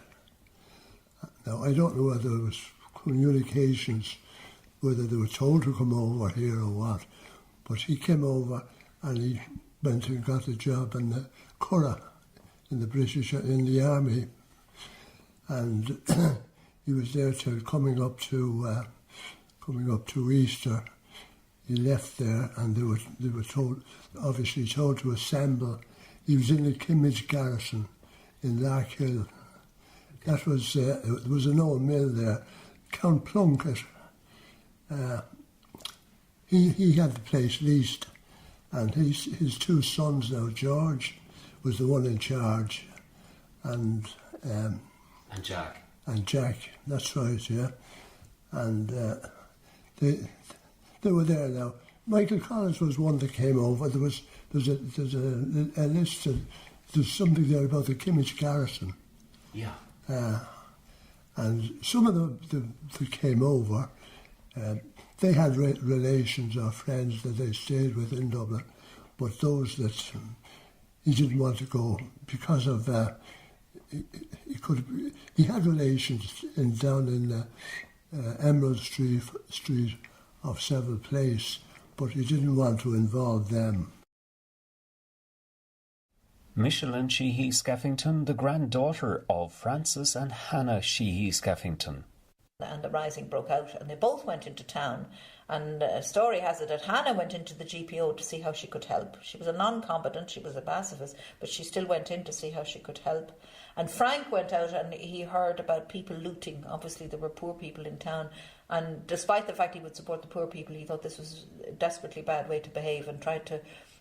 Now I don't know whether there was communications, whether they were told to come over here or what, but he came over and he went and got a job in the Curragh, in the army, and he was there till coming up to Easter. He left there, and they were obviously told to assemble. He was in the Kimmage garrison in Larkhill. That was there was an old mill there. Count Plunkett, he had the place leased, and his two sons now, George was the one in charge, and Jack. And Jack, that's right, yeah. And they were there now. Michael Collins was one that came over. There's a list. There's something there about the Kimmage garrison. Yeah. And some of them that came over, they had relations or friends that they stayed with in Dublin, but those that he didn't want to go because of he had relations down in Emerald Street of Seville Place, but he didn't want to involve them. Michelin Sheehy Skeffington, the granddaughter of Francis and Hannah Sheehy Skeffington. And the rising broke out, and they both went into town. And a story has it that Hannah went into the GPO to see how she could help. She was a non-combatant, she was a pacifist, but she still went in to see how she could help. And Frank went out and he heard about people looting. Obviously there were poor people in town, and despite the fact he would support the poor people, he thought this was a desperately bad way to behave, and tried to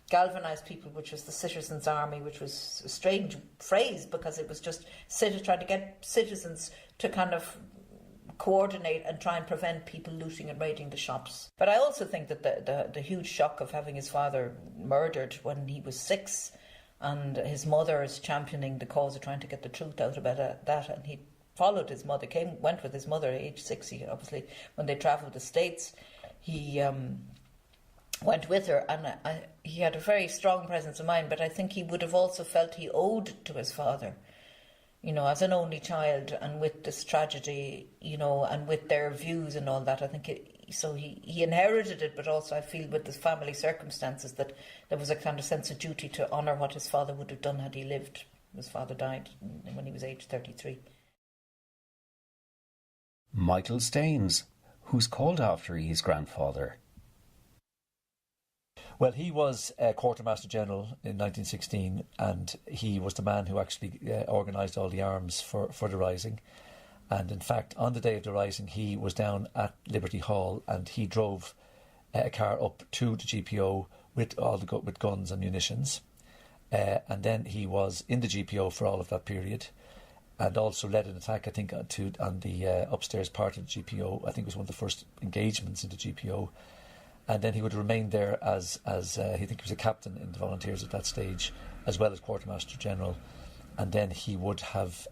galvanise people, which was the citizens' army, which was a strange phrase because it was just trying to get citizens to kind of coordinate and try and prevent people looting and raiding the shops. But I also think that the huge shock of having his father murdered when he was 6 and his mother is championing the cause of trying to get the truth out about that, and he followed his mother, went with his mother at age 6. He obviously, when they travelled the States, he went with her, and he had a very strong presence of mind, but I think he would have also felt he owed to his father, you know, as an only child, and with this tragedy, you know, and with their views and all that. I think he inherited it, but also I feel with the family circumstances that there was a kind of sense of duty to honour what his father would have done had he lived. His father died when he was age 33. Michael Staines, who's called after his grandfather. Well, he was Quartermaster General in 1916, and he was the man who actually organised all the arms for the Rising. And in fact, on the day of the Rising, he was down at Liberty Hall, and he drove a car up to the GPO with with guns and munitions. And then he was in the GPO for all of that period, and also led an attack, I think, on the upstairs part of the GPO. I think it was one of the first engagements in the GPO. And then he would remain there as I think he was a captain in the volunteers at that stage, as well as Quartermaster General. And then he would have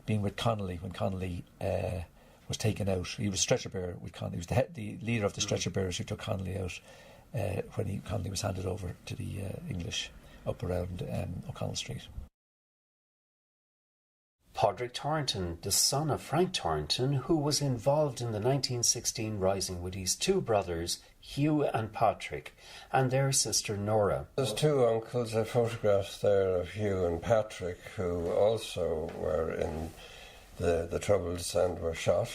been with Connolly when Connolly was taken out. He was stretcher bearer with Connolly. He was the leader of the stretcher bearers who took Connolly out when Connolly was handed over to the English up around O'Connell Street. Padraig Thornton, the son of Frank Thornton, who was involved in the 1916 Rising with his two brothers, Hugh and Patrick, and their sister Nora. There's two uncles, I photographed there of Hugh and Patrick, who also were in the Troubles and were shot.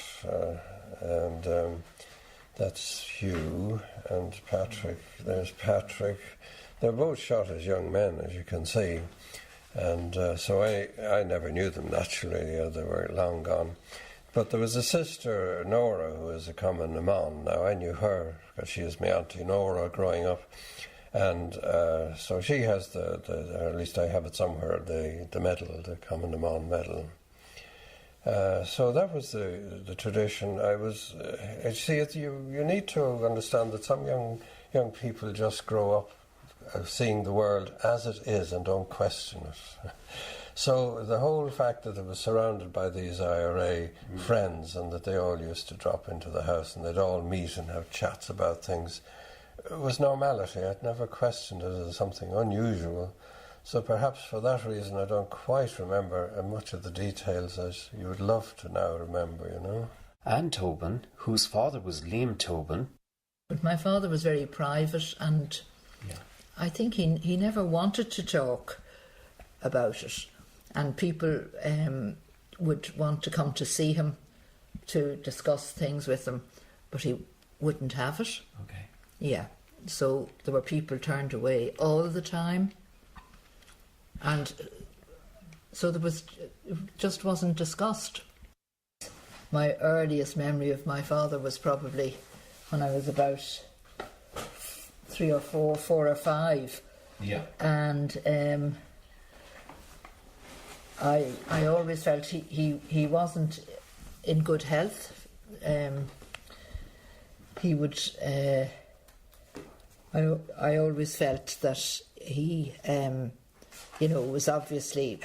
That's Hugh and Patrick. There's Patrick. They're both shot as young men, as you can see. And so I never knew them, naturally. They were long gone. But there was a sister, Nora, who was a common Amon. Now, I knew her because she was my Auntie Nora growing up. And so she has or at least I have it somewhere, the medal, the common Amon medal. So that was the tradition. You need to understand that some young people just grow up seeing the world as it is and don't question it. So the whole fact that it was surrounded by these IRA friends and that they all used to drop into the house and they'd all meet and have chats about things was normality. I'd never questioned it as something unusual. So perhaps for that reason I don't quite remember much of the details as you would love to now remember, you know. And Tobin, whose father was Liam Tobin. But my father was very private, and I think he never wanted to talk about it, and people would want to come to see him to discuss things with him, but he wouldn't have it. Okay. Yeah, so there were people turned away all the time, and so it just wasn't discussed. My earliest memory of my father was probably when I was about 3 or 4 or 5. Yeah. And I always felt he wasn't in good health. He would. I always felt that he, was obviously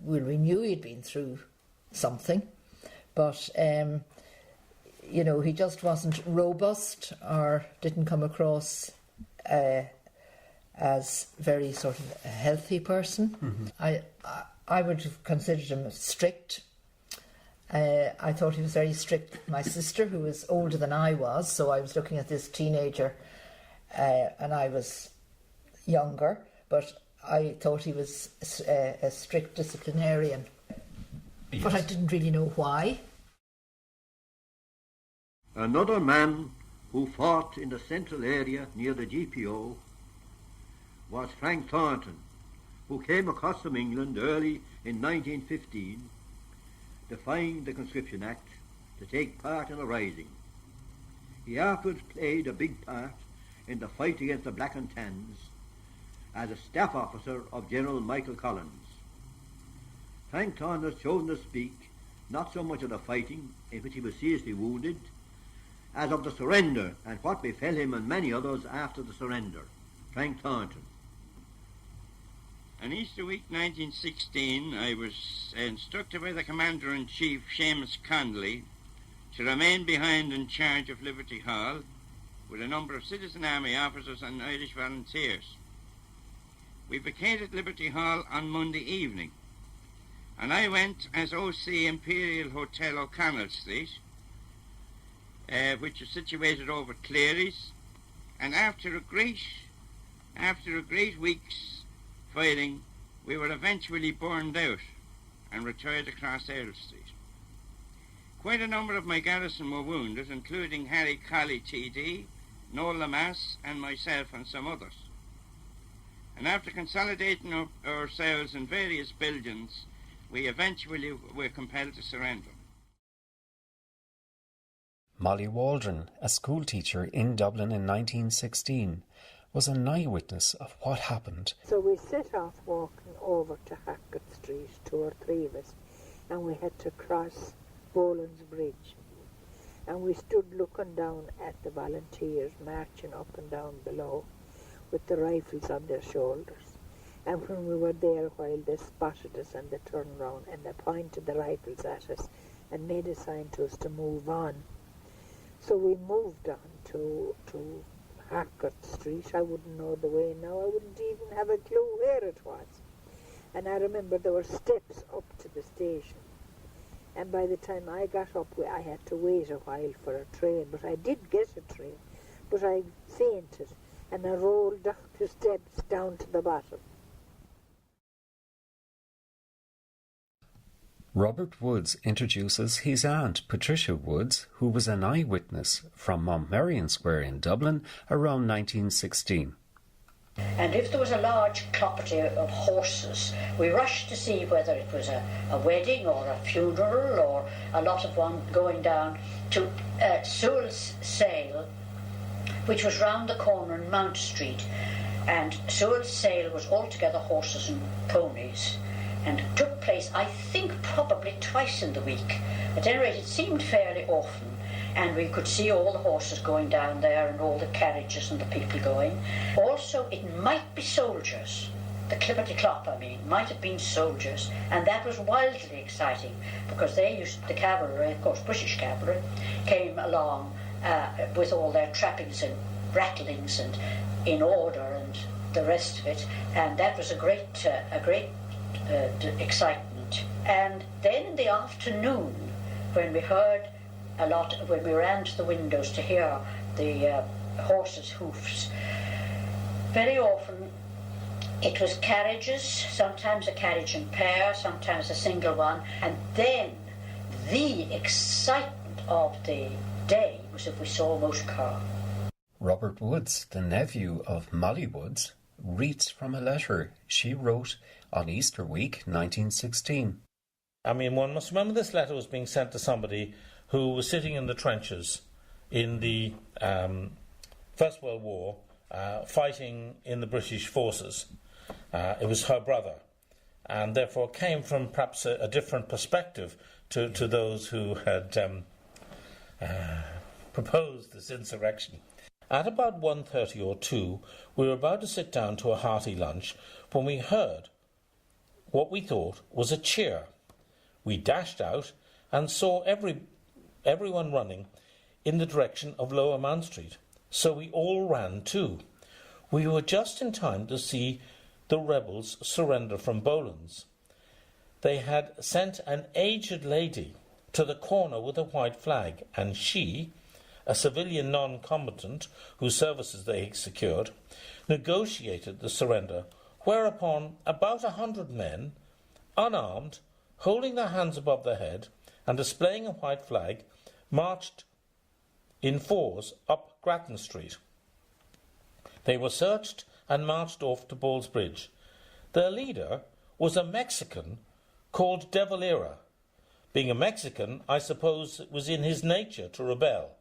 we knew he'd been through something, but he just wasn't robust or didn't come across as very sort of a healthy person. Mm-hmm. I would have considered him strict. I thought he was very strict with my sister, who was older than I was, so I was looking at this teenager and I was younger, but I thought he was a strict disciplinarian. Yes. But I didn't really know why. Another man who fought in the central area near the GPO was Frank Thornton, who came across from England early in 1915, defying the Conscription Act, to take part in a rising. He afterwards played a big part in the fight against the Black and Tans as a staff officer of General Michael Collins. Frank Thornton has chosen to speak not so much of the fighting, in which he was seriously wounded, as of the surrender and what befell him and many others after the surrender. Frank Thornton. On Easter week 1916, I was instructed by the Commander-in-Chief, Seamus Connolly, to remain behind in charge of Liberty Hall with a number of Citizen Army officers and Irish volunteers. We vacated Liberty Hall on Monday evening, and I went as OC Imperial Hotel O'Connell Street, which is situated over Cleary's, and after a great week's fighting, we were eventually burned out and retired across Earl Street. Quite a number of my garrison were wounded, including Harry Colley TD, Noel Lamass and myself and some others. And after consolidating ourselves in various buildings, we eventually were compelled to surrender. Molly Waldron, a schoolteacher in Dublin in 1916, was an eyewitness of what happened. So we set off walking over to Hackett Street, 2 or 3 of us, and we had to cross Boland's Bridge. And we stood looking down at the volunteers marching up and down below with the rifles on their shoulders. And when we were there a while, they spotted us and they turned round and they pointed the rifles at us and made a sign to us to move on. So we moved on to Hackett Street. I wouldn't know the way now. I wouldn't even have a clue where it was. And I remember there were steps up to the station. And by the time I got up, I had to wait a while for a train. But I did get a train. But I fainted and I rolled down the steps down to the bottom. Robert Woods introduces his aunt, Patricia Woods, who was an eyewitness from Montmerion Square in Dublin around 1916. And if there was a large property of horses, we rushed to see whether it was a wedding or a funeral or a lot of one going down to Sewell's Sale, which was round the corner in Mount Street. And Sewell's Sale was altogether horses and ponies, and took place, I think, probably twice in the week. At any rate, it seemed fairly often, and we could see all the horses going down there and all the carriages and the people going. Also, it might be soldiers. The Clipperty Clop, I mean, might have been soldiers, and that was wildly exciting because the cavalry, of course, British cavalry, came along with all their trappings and rattlings and in order and the rest of it, and that was a great excitement. And then in the afternoon, when we heard when we ran to the windows to hear the horses' hoofs, very often it was carriages, sometimes a carriage and pair, sometimes a single one, and then the excitement of the day was if we saw a motor car. Robert Woods, the nephew of Molly Woods, reads from a letter she wrote on Easter week 1916. I mean, one must remember this letter was being sent to somebody who was sitting in the trenches in the First World War, fighting in the British forces. It was her brother, and therefore came from perhaps a different perspective to those who had proposed this insurrection. At about 1:30 or 2, we were about to sit down to a hearty lunch when we heard what we thought was a cheer. We dashed out and saw everyone running in the direction of Lower Mount Street, so we all ran too. We were just in time to see the rebels surrender from Boland's. They had sent an aged lady to the corner with a white flag, and she, a civilian non-combatant whose services they had secured, negotiated the surrender, whereupon about 100 men, unarmed, holding their hands above their head and displaying a white flag, marched in fours up Grattan Street. They were searched and marched off to Ball's Bridge. Their leader was a Mexican called De Valera. Being a Mexican, I suppose it was in his nature to rebel.